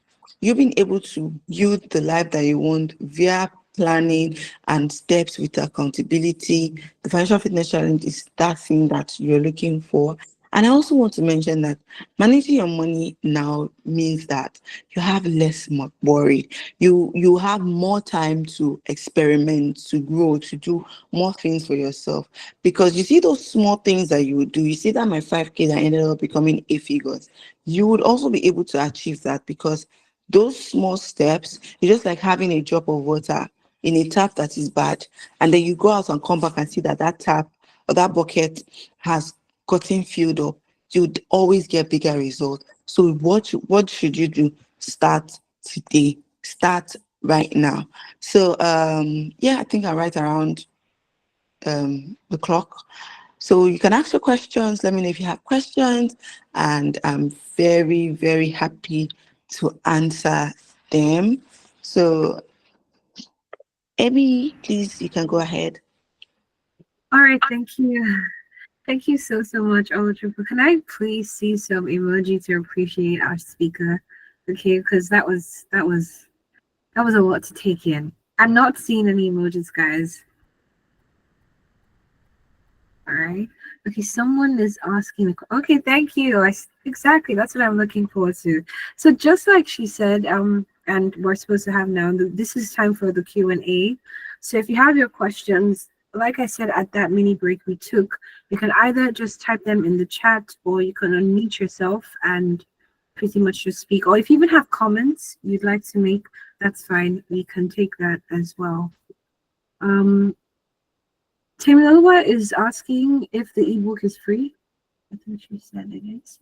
Speaker 5: the life that you want via planning and steps with accountability. The financial fitness challenge is that thing that you're looking for. And I also want to mention that managing your money now means that you have less worry. You have more time to experiment, to grow, to do more things for yourself. Because you see those small things that you would do. You see that my 5K that ended up becoming 8 figures. You would also be able to achieve that, because those small steps, it's just like having a drop of water in a tap that is bad, and then you go out and come back and see that that tap or that bucket has gotten filled up. You'd always get bigger results. So what should you do? Start today. Start right now. So I think I'm right around the clock. So you can ask your questions. Let me know if you have questions, and I'm very, very happy to answer them. So Amy, please, you can go ahead.
Speaker 1: All right, thank you. Thank you so much, Oluchukwu. Can I please see some emoji to appreciate our speaker? Okay, because that was a lot to take in. I'm not seeing any emojis, guys. All right. Okay, someone is asking. Okay, thank you. Exactly, that's what I'm looking forward to. So just like she said, and we're supposed to have now, this is time for the Q&A. So if you have your questions, like I said at that mini break we took, you can either just type them in the chat, or you can unmute yourself and pretty much just speak. Or if you even have comments you'd like to make, that's fine. We can take that as well. Tamiloa is asking if the ebook is free. I think she said it is.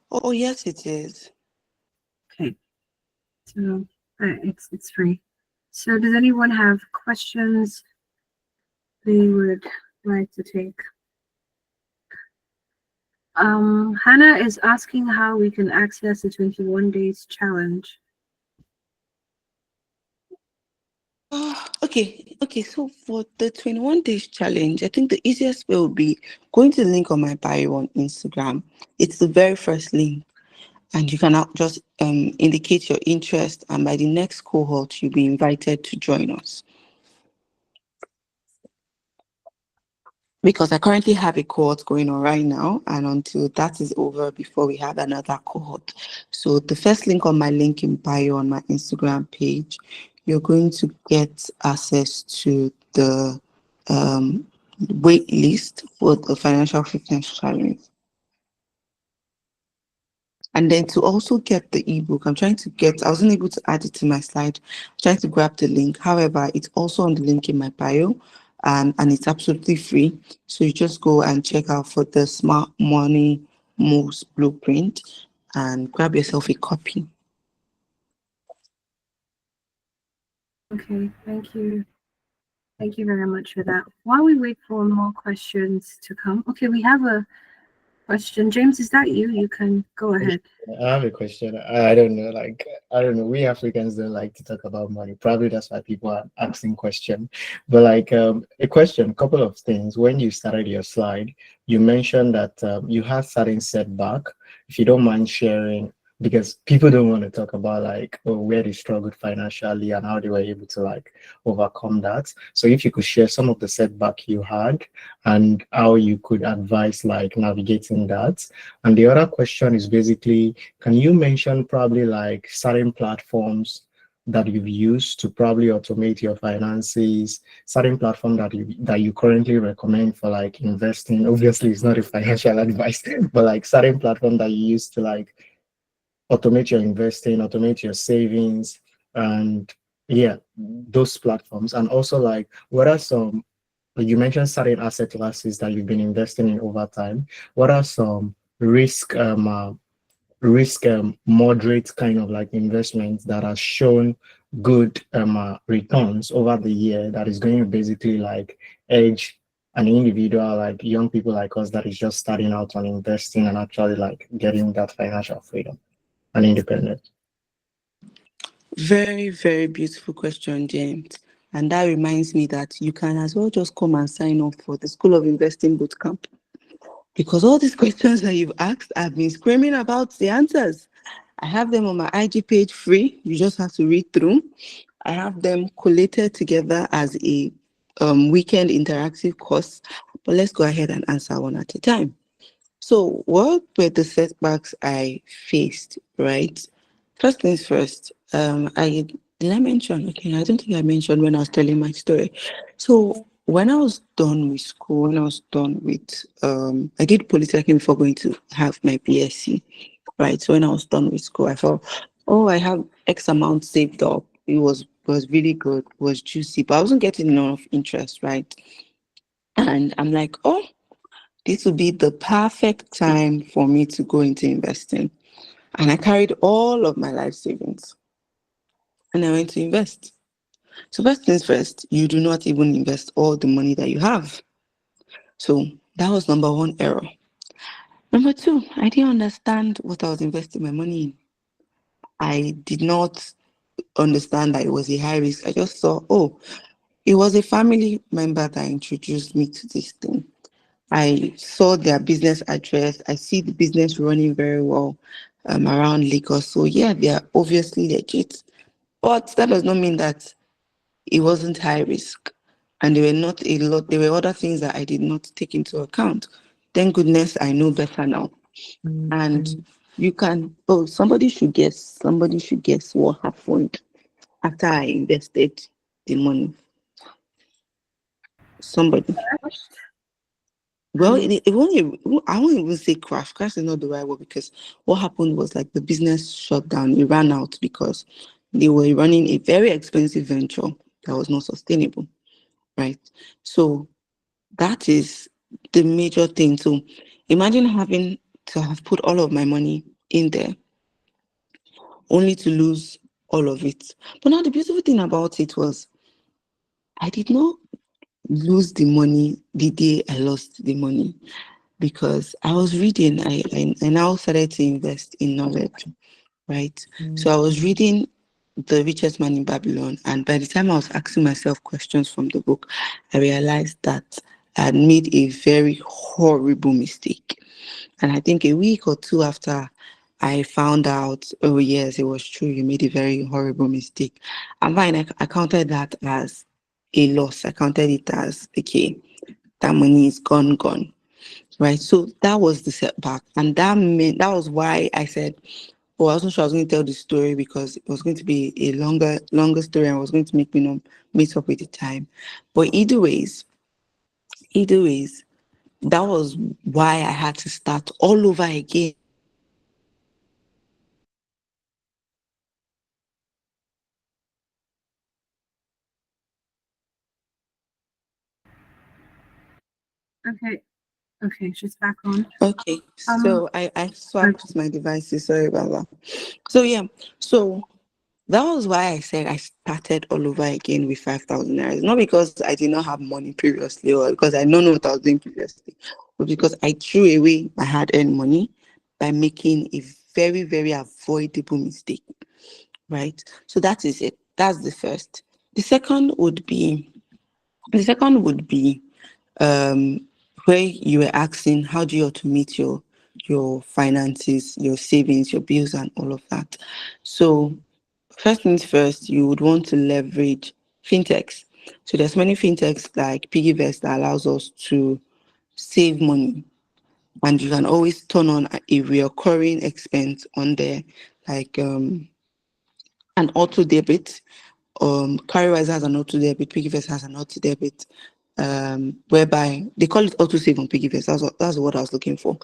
Speaker 5: Oh, yes, it is.
Speaker 1: Okay. So it's free. So does anyone have questions they would like to take? Hannah is asking how we can access the 21 days challenge.
Speaker 5: Okay. So for the 21 days challenge, I think the easiest way will be going to the link on my bio on Instagram. It's the very first link, and you can just indicate your interest, and by the next cohort, you'll be invited to join us. Because I currently have a cohort going on right now, and until that is over, before we have another cohort. So the first link on my link in bio on my Instagram page, you're going to get access to the wait list for the financial fitness challenge. And then to also get the ebook, I wasn't able to add it to my slide. I'm trying to grab the link. However, it's also on the link in my bio, and it's absolutely free. So you just go and check out for the Smart Money Moves Blueprint and grab yourself a copy.
Speaker 1: Okay, thank you. Thank you very much for that. While we wait for more questions to come, okay, we have a question. James, is that you? You can go ahead.
Speaker 6: I have a question. I don't know. I don't know. We Africans don't like to talk about money. Probably that's why people are asking questions. But a question, couple of things. When you started your slide, you mentioned that you had certain setback. If you don't mind sharing, because people don't want to talk about where they struggled financially and how they were able to overcome that. So if you could share some of the setback you had and how you could advise navigating that. And the other question is basically, can you mention probably certain platforms that you've used to probably automate your finances, certain platform that you currently recommend for investing? Obviously, it's not a financial advice, but certain platform that you use to automate your investing, automate your savings, and yeah, those platforms. And also what are some, you mentioned certain asset classes that you've been investing in over time. What are some risk moderate kind of investments that have shown good returns over the year, that is going to basically edge an individual, young people like us, that is just starting out on investing and actually getting that financial freedom and independence?
Speaker 5: Very, very beautiful question, James. And that reminds me that you can as well just come and sign up for the School of Investing Bootcamp. Because all these questions that you've asked, I've been screaming about the answers. I have them on my IG page free. You just have to read through. I have them collated together as a weekend interactive course. But let's go ahead and answer one at a time. So what were the setbacks I faced, right? First things first, did I mention? Okay, I don't think I mentioned when I was telling my story. So when I was done with school, I did polytechnic before going to have my BSc, right? So when I was done with school, I thought, oh, I have X amount saved up. It was really good, was juicy, but I wasn't getting enough interest, right? And I'm like, oh, this would be the perfect time for me to go into investing. And I carried all of my life savings and I went to invest. So first things first, you do not even invest all the money that you have. So that was number one error. Number two, I didn't understand what I was investing my money in. I did not understand that it was a high risk. I just thought, oh, it was a family member that introduced me to this thing. I saw their business address. I see the business running very well around Lagos. So yeah, they are obviously legit. But that does not mean that it wasn't high risk. And there were not a lot, there were other things that I did not take into account. Thank goodness I know better now. And somebody should guess what happened after I invested the money. Somebody. Well, I won't even say crash. Crash is not the right word, because what happened was the business shut down. It ran out because they were running a very expensive venture that was not sustainable, right? So that is the major thing. So imagine having to have put all of my money in there only to lose all of it. But now the beautiful thing about it was I did not lose the money the day I lost the money, because I was reading. I now started to invest in knowledge, right? So I was reading The Richest Man in Babylon, and by the time I was asking myself questions from the book, I realized that I had made a very horrible mistake. And I think a week or two after I found out, oh yes, it was true, you made a very horrible mistake. And fine, I counted that as a loss. I counted it as, okay, that money is gone. Right. So that was the setback. And that was why I said, oh, I wasn't sure I was going to tell the story, because it was going to be a longer story, and I was going to make me not meet up with the time. But either ways, either ways, that was why I had to start all over again.
Speaker 1: Okay. Okay, she's back on.
Speaker 5: Okay, so I swapped my devices. Sorry about that. So yeah, so that was why I said I started all over again with 5,000 naira. It's not because I did not have money previously or because I don't know what I was doing previously, but because I threw away my hard-earned money by making a very, very avoidable mistake. Right? So that is it. That's the first. The second would be um where you were asking how do you automate your finances, your savings, your bills, and all of that. So first things first, you would want to leverage fintechs. So there's many fintechs like PiggyVest that allows us to save money, and you can always turn on a recurring expense on there, like an auto debit. Carrywise has an auto debit, PiggyVest has an auto debit, whereby they call it auto save on PiggyVest. That's what I was looking for,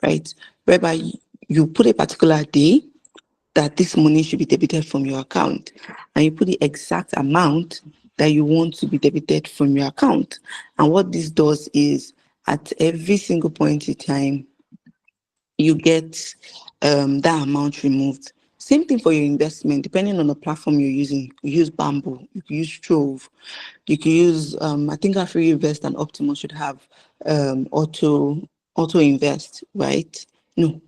Speaker 5: right? Whereby you put a particular day that this money should be debited from your account, and you put the exact amount that you want to be debited from your account. And what this does is, at every single point in time, you get that amount removed. Same thing for your investment, depending on the platform you're using. You use Bamboo, you can use Trove, you can use I think Afri Invest and Optimus should have auto invest, right? No.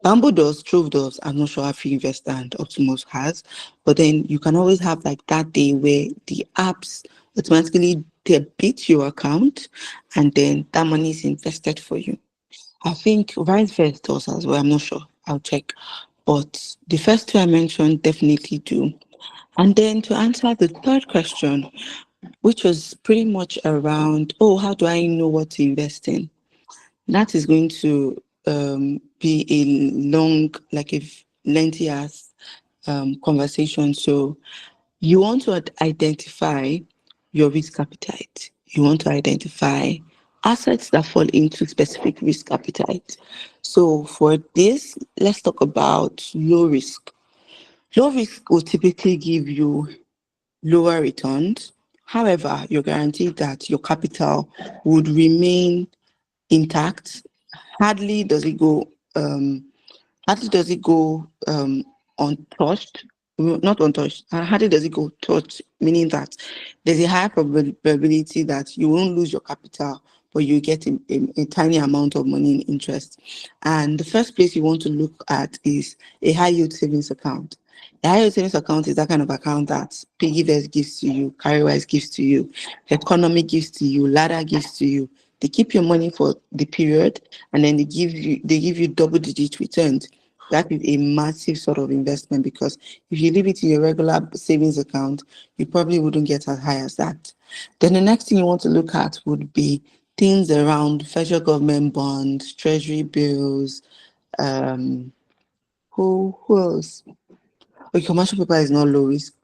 Speaker 5: Bamboo does, Trove does, I'm not sure Afri Invest and Optimus has, but then you can always have like that day where the apps automatically debit your account and then that money is invested for you. I think Vice Versa does as well. I'm not sure. I'll check. But the first two I mentioned definitely do. And then to answer the third question, which was pretty much around, oh, how do I know what to invest in? That is going to be a long, like a lengthy ass conversation. So you want to identify your risk appetite. You want to identify assets that fall into specific risk appetite. So for this, let's talk about low risk. Low risk will typically give you lower returns. However, you're guaranteed that your capital would remain intact. Hardly does it go um, hardly does it go untouched, not untouched, hardly does it go touched, meaning that there's a higher probability that you won't lose your capital, but you get a tiny amount of money in interest. And the first place you want to look at is a high yield savings account. A high yield savings account is that kind of account that PiggyVest gives to you, Carrywise gives to you, Economy gives to you, Ladder gives to you. They keep your money for the period, and then they give you double-digit returns. That is a massive sort of investment, because if you leave it in your regular savings account, you probably wouldn't get as high as that. Then the next thing you want to look at would be things around federal government bonds, treasury bills. Who else? Okay, commercial paper is not low risk.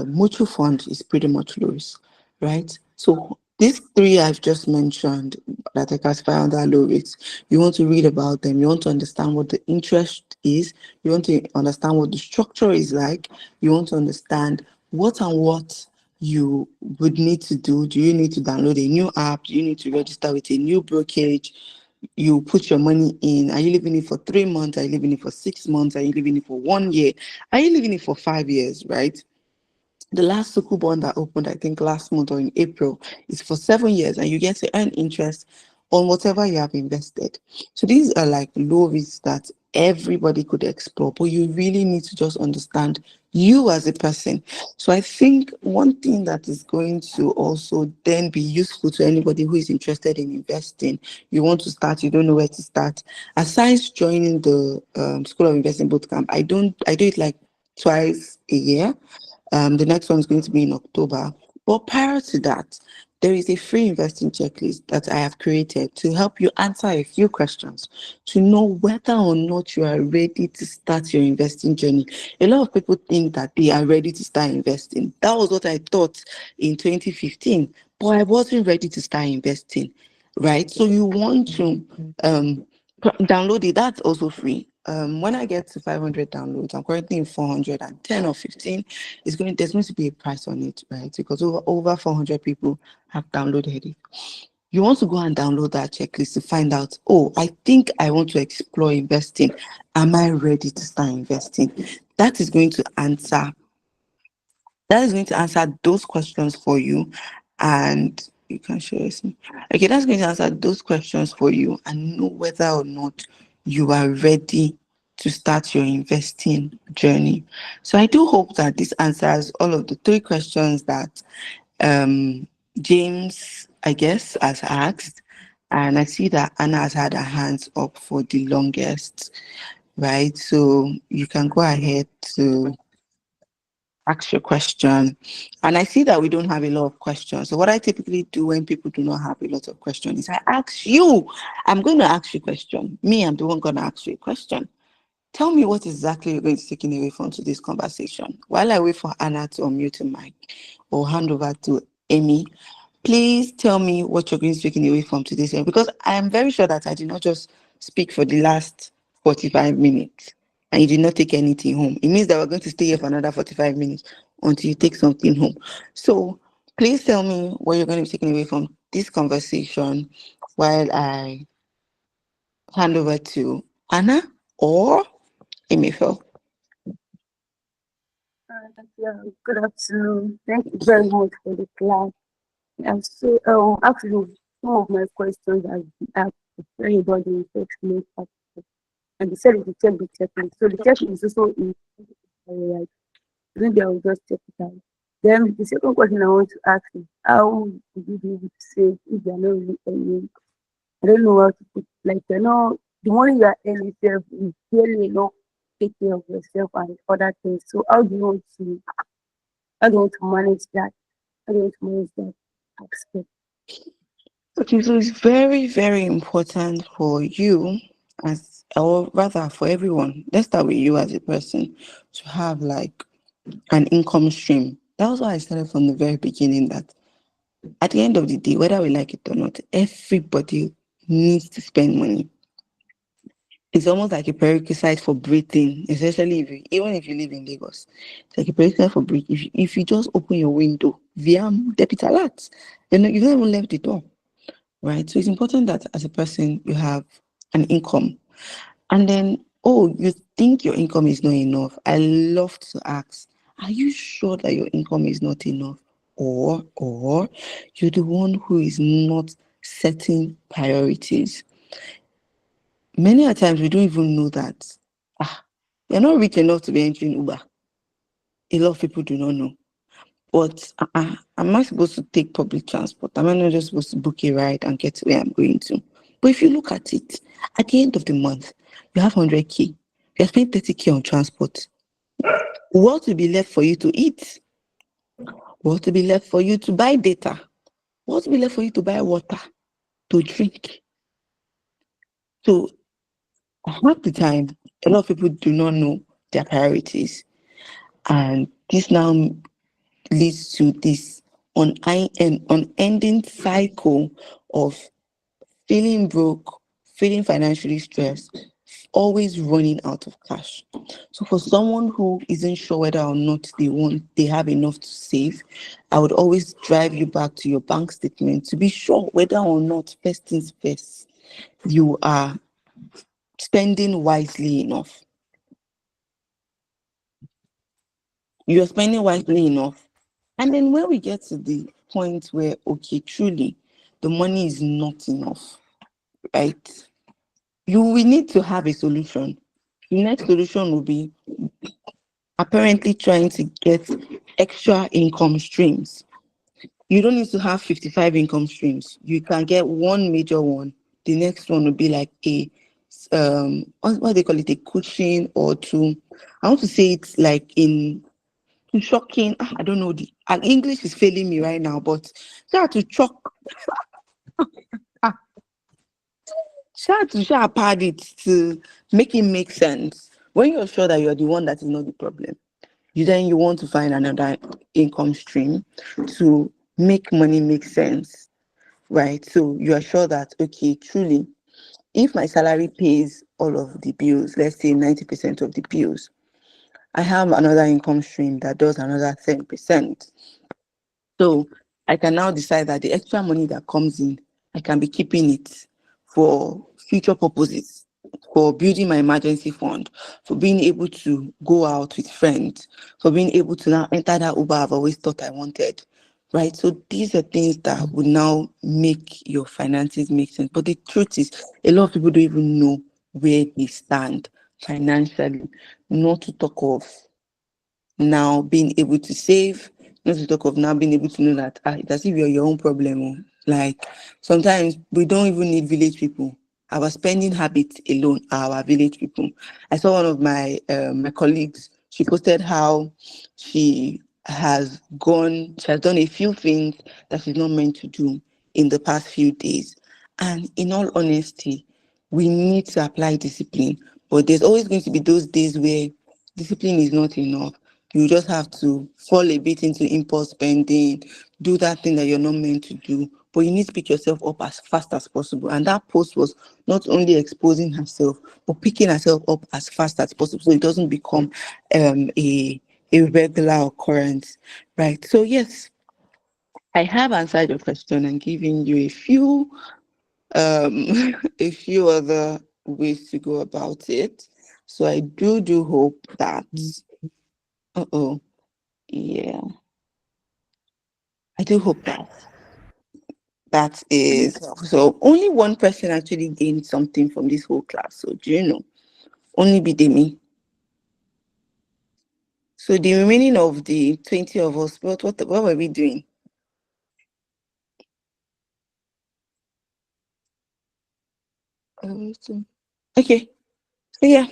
Speaker 5: Mutual fund is pretty much low risk, right? So these three I've just mentioned that I classify under low risk, you want to read about them. You want to understand what the interest is. You want to understand what the structure is like. You want to understand what you would need to do. Do you need to download a new app? Do you need to register with a new brokerage? You put your money in. Are you leaving it for 3 months? Are you leaving it for 6 months? Are you leaving it for 1 year? Are you leaving it for 5 years, right? The last Sukuk bond that opened, I think last month or in April, is for 7 years, and you get to earn interest on whatever you have invested. So these are like low risks that everybody could explore, but you really need to just understand you as a person. So I think one thing that is going to also then be useful to anybody who is interested in investing, you want to start, you don't know where to start. Aside joining the School of Investing Bootcamp, I do it like twice a year. The next one is going to be in October. But prior to that, there is a free investing checklist that I have created to help you answer a few questions to know whether or not you are ready to start your investing journey. A lot of people think that they are ready to start investing. That was what I thought in 2015, but I wasn't ready to start investing, right? So you want to download it. That's also free. When I get to 500 downloads, I'm currently in 410 or 15. There's going to be a price on it, right? Because over 400 people have downloaded it. You want to go and download that checklist to find out, oh, I think I want to explore investing. Am I ready to start investing? That is going to answer those questions for you, and you can share this. Okay, that's going to answer those questions for you and know whether or not you are ready to start your investing journey. So I do hope that this answers all of the 3 questions that James, I guess, has asked. And I see that Anna has had her hands up for the longest, right? So you can go ahead to ask your question. And I see that we don't have a lot of questions. So what I typically do when people do not have a lot of questions is I ask you, I'm going to ask you a question. Me, I'm the one going to ask you a question. Tell me what exactly you're going to take away from today's conversation. While I wait for Anna to unmute her mic or hand over to Amy, please tell me what you're going to take away from today's episode, because I am very sure that I did not just speak for the last 45 minutes and you did not take anything home. It means that we're going to stay here for another 45 minutes until you take something home. So please tell me what you're going to be taking away from this conversation while I hand over to Anna or Emifel.
Speaker 4: Yeah, good afternoon. Thank you very much for the class. And so, actually, some of my questions have been asked for anybody to explain that. And they said it will check the checklist. So the checklist is also in, like, maybe I will just check it out. Then the second question I want to ask is, how do you be able to save if you're not really earning? I don't know how to put, like, the money you are earning yourself is barely enough to take care of yourself and other things. So how do you want to manage that? How do you want to manage that aspect?
Speaker 5: Okay, so it's very, very important for you or rather for everyone. Let's start with you as a person to have like an income stream. That was why I started from the very beginning that at the end of the day, whether we like it or not, everybody needs to spend money. It's almost like a prerequisite for breathing, especially even if you live in Lagos. It's like a prerequisite for breathing. If you just open your window via debit alert, you've not even left the door. Right? So it's important that as a person, you have an income. And then, you think your income is not enough. I love to ask, are you sure that your income is not enough? Or you're the one who is not setting priorities. Many a times we don't even know that you're not rich enough to be entering Uber. A lot of people do not know. But am I supposed to take public transport? Am I not just supposed to book a ride and get to where I'm going to? But if you look at it, at the end of the month, you have 100K. You're spending 30K on transport. What will be left for you to eat? What will be left for you to buy data? What will be left for you to buy water, to drink? So half the time, a lot of people do not know their priorities. And this now leads to this unending cycle of feeling broke, feeling financially stressed, always running out of cash. So for someone who isn't sure whether or not they have enough to save, I would always drive you back to your bank statement to be sure whether or not, first things first, you are spending wisely enough. You're spending wisely enough. And then when we get to the point where, okay, truly, the money is not enough, right? You will need to have a solution. The next solution will be apparently trying to get extra income streams. You don't need to have 55 income streams. You can get one major one. The next one will be like a what they call it, a coaching or two. I want to say it's like in to shocking, I don't know, and English is failing me right now, but she had to shock, she had to pad it to make it make sense. When you're sure that you're the one that is not the problem, you want to find another income stream to make money make sense, right? So you are sure that, okay, truly, if my salary pays all of the bills, let's say 90% of the bills, I have another income stream that does another 10%. So I can now decide that the extra money that comes in, I can be keeping it for future purposes, for building my emergency fund, for being able to go out with friends, for being able to now enter that Uber I've always thought I wanted. Right. So these are things that would now make your finances make sense. But the truth is, a lot of people don't even know where they stand financially, not to talk of now being able to save, not to talk of now being able to know that it's as if you're your own problem. Oh. Like sometimes we don't even need village people. Our spending habits alone are our village people. I saw one of my my colleagues. She posted how she has done a few things that she's not meant to do in the past few days. And in all honesty, we need to apply discipline. But there's always going to be those days where discipline is not enough. You just have to fall a bit into impulse spending, do that thing that you're not meant to do. But you need to pick yourself up as fast as possible. And that post was not only exposing herself, but picking herself up as fast as possible so it doesn't become a regular occurrence. Right. So yes, I have answered your question and given you a few a few other ways to go about it. So I do hope that yeah. I do hope that is so. Only one person actually gained something from this whole class. So do you know? Only Bidemi. So the remaining of the 20 of us, what were we doing? Okay. So yeah.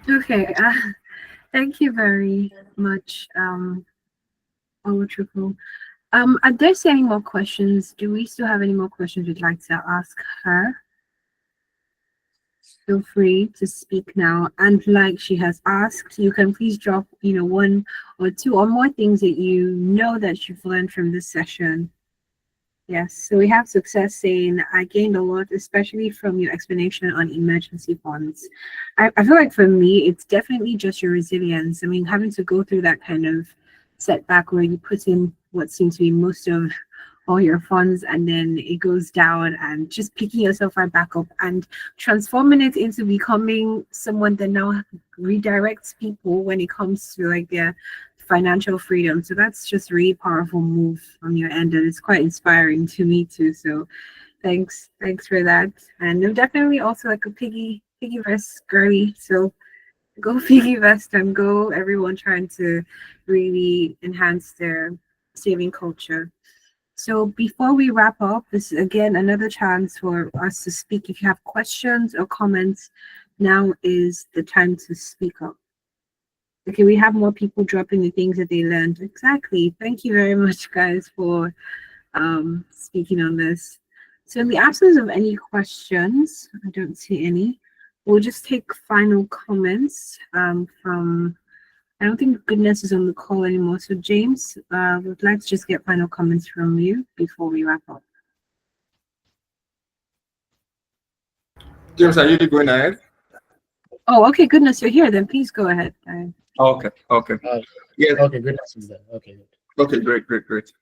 Speaker 1: Okay. Thank you very much, Oluchukwu. Are there any more questions? Do we still have any more questions we'd like to ask her? Feel free to speak now. And like she has asked, you can please drop, one or two or more things that you know that you've learned from this session. Yes, so we have Success saying, I gained a lot, especially from your explanation on emergency funds. I feel like for me, it's definitely just your resilience. I mean, having to go through that kind of setback where you put in what seems to be most of all your funds and then it goes down, and just picking yourself right back up and transforming it into becoming someone that now redirects people when it comes to like their financial freedom. So that's just really powerful move on your end, and it's quite inspiring to me too. So thanks for that. And I'm definitely also like a piggy vest girly. So go piggy vest and go everyone trying to really enhance their saving culture. So before we wrap up, this is again another chance for us to speak. If you have questions or comments, now is the time to speak up. Okay, we have more people dropping the things that they learned. Exactly. Thank you very much, guys, for speaking on this. So in the absence of any questions, I don't see any. We'll just take final comments from, I don't think Goodness is on the call anymore. So James, would like to just get final comments from you before we wrap up.
Speaker 7: James, are you going ahead?
Speaker 1: Oh, okay, Goodness, you're here. Then please go ahead.
Speaker 7: Okay.
Speaker 6: Yeah. Okay, good. Okay, good.
Speaker 7: Okay, great.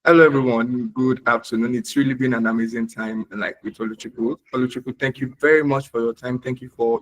Speaker 7: Hello, everyone. Good afternoon. It's really been an amazing time, like with Oluchukwu. Oluchukwu, thank you very much for your time. Thank you for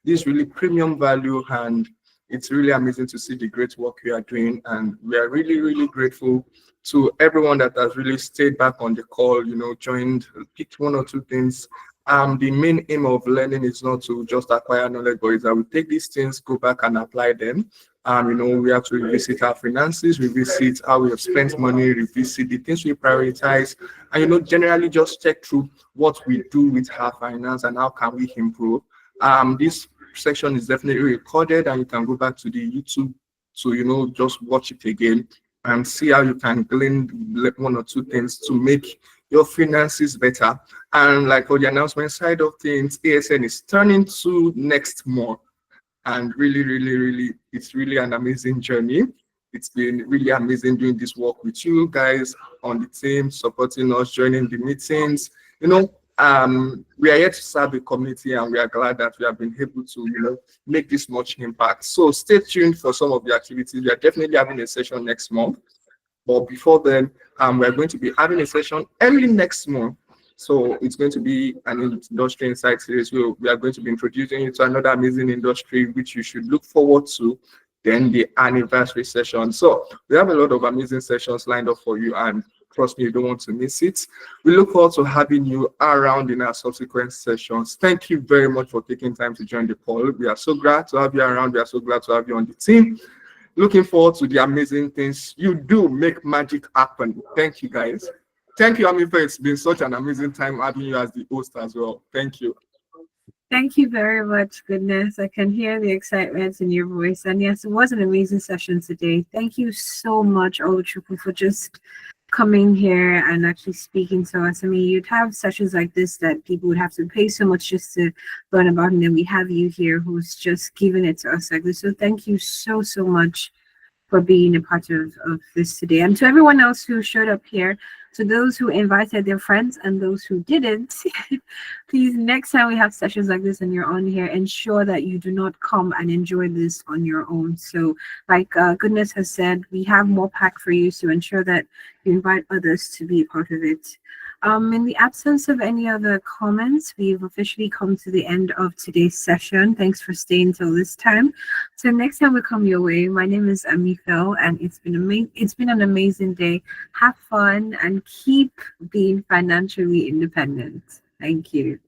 Speaker 7: this really premium value, and it's really amazing to see the great work you are doing. And we are really, really grateful to everyone that has really stayed back on the call. Joined, picked one or two things. The main aim of learning is not to just acquire knowledge, but is that we take these things, go back and apply them. We have to revisit our finances, revisit how we have spent money, revisit the things we prioritize, and generally just check through what we do with our finance and how can we improve. This section is definitely recorded, and you can go back to the YouTube to, just watch it again and see how you can glean one or two things to make your finances better. And like for the announcement side of things, ASN is turning to next month. And really, really, really, it's really an amazing journey. It's been really amazing doing this work with you guys on the team, supporting us, joining the meetings. We are here to serve the community, and we are glad that we have been able to, make this much impact. So stay tuned for some of the activities. We are definitely having a session next month. But before then, we're going to be having a session early next month. So it's going to be an industry insight series where we are going to be introducing you to another amazing industry, which you should look forward to. Then the anniversary session. So we have a lot of amazing sessions lined up for you, and trust me, you don't want to miss it. We look forward to having you around in our subsequent sessions. Thank you very much for taking time to join the call. We are so glad to have you around. We are so glad to have you on the team. Looking forward to the amazing things you do. Make magic happen. Thank you, guys. Thank you, Amifa. It's been such an amazing time having you as the host as well. Thank you.
Speaker 1: Thank you very much. Goodness, I can hear the excitement in your voice. And yes, it was an amazing session today. Thank you so much, Oluchukwu, for just coming here and actually speaking to us. I mean, you'd have sessions like this that people would have to pay so much just to learn about, and then we have you here who's just giving it to us like this. So thank you so, so much for being a part of this today. And to everyone else who showed up here, to those who invited their friends and those who didn't, please, next time we have sessions like this and you're on here, ensure that you do not come and enjoy this on your own. So like Goodness has said, we have more packed for you, so ensure that you invite others to be a part of it. In the absence of any other comments, we've officially come to the end of today's session. Thanks for staying till this time. So next time we come your way, my name is Amifel, and it's been an amazing day. Have fun and keep being financially independent. Thank you.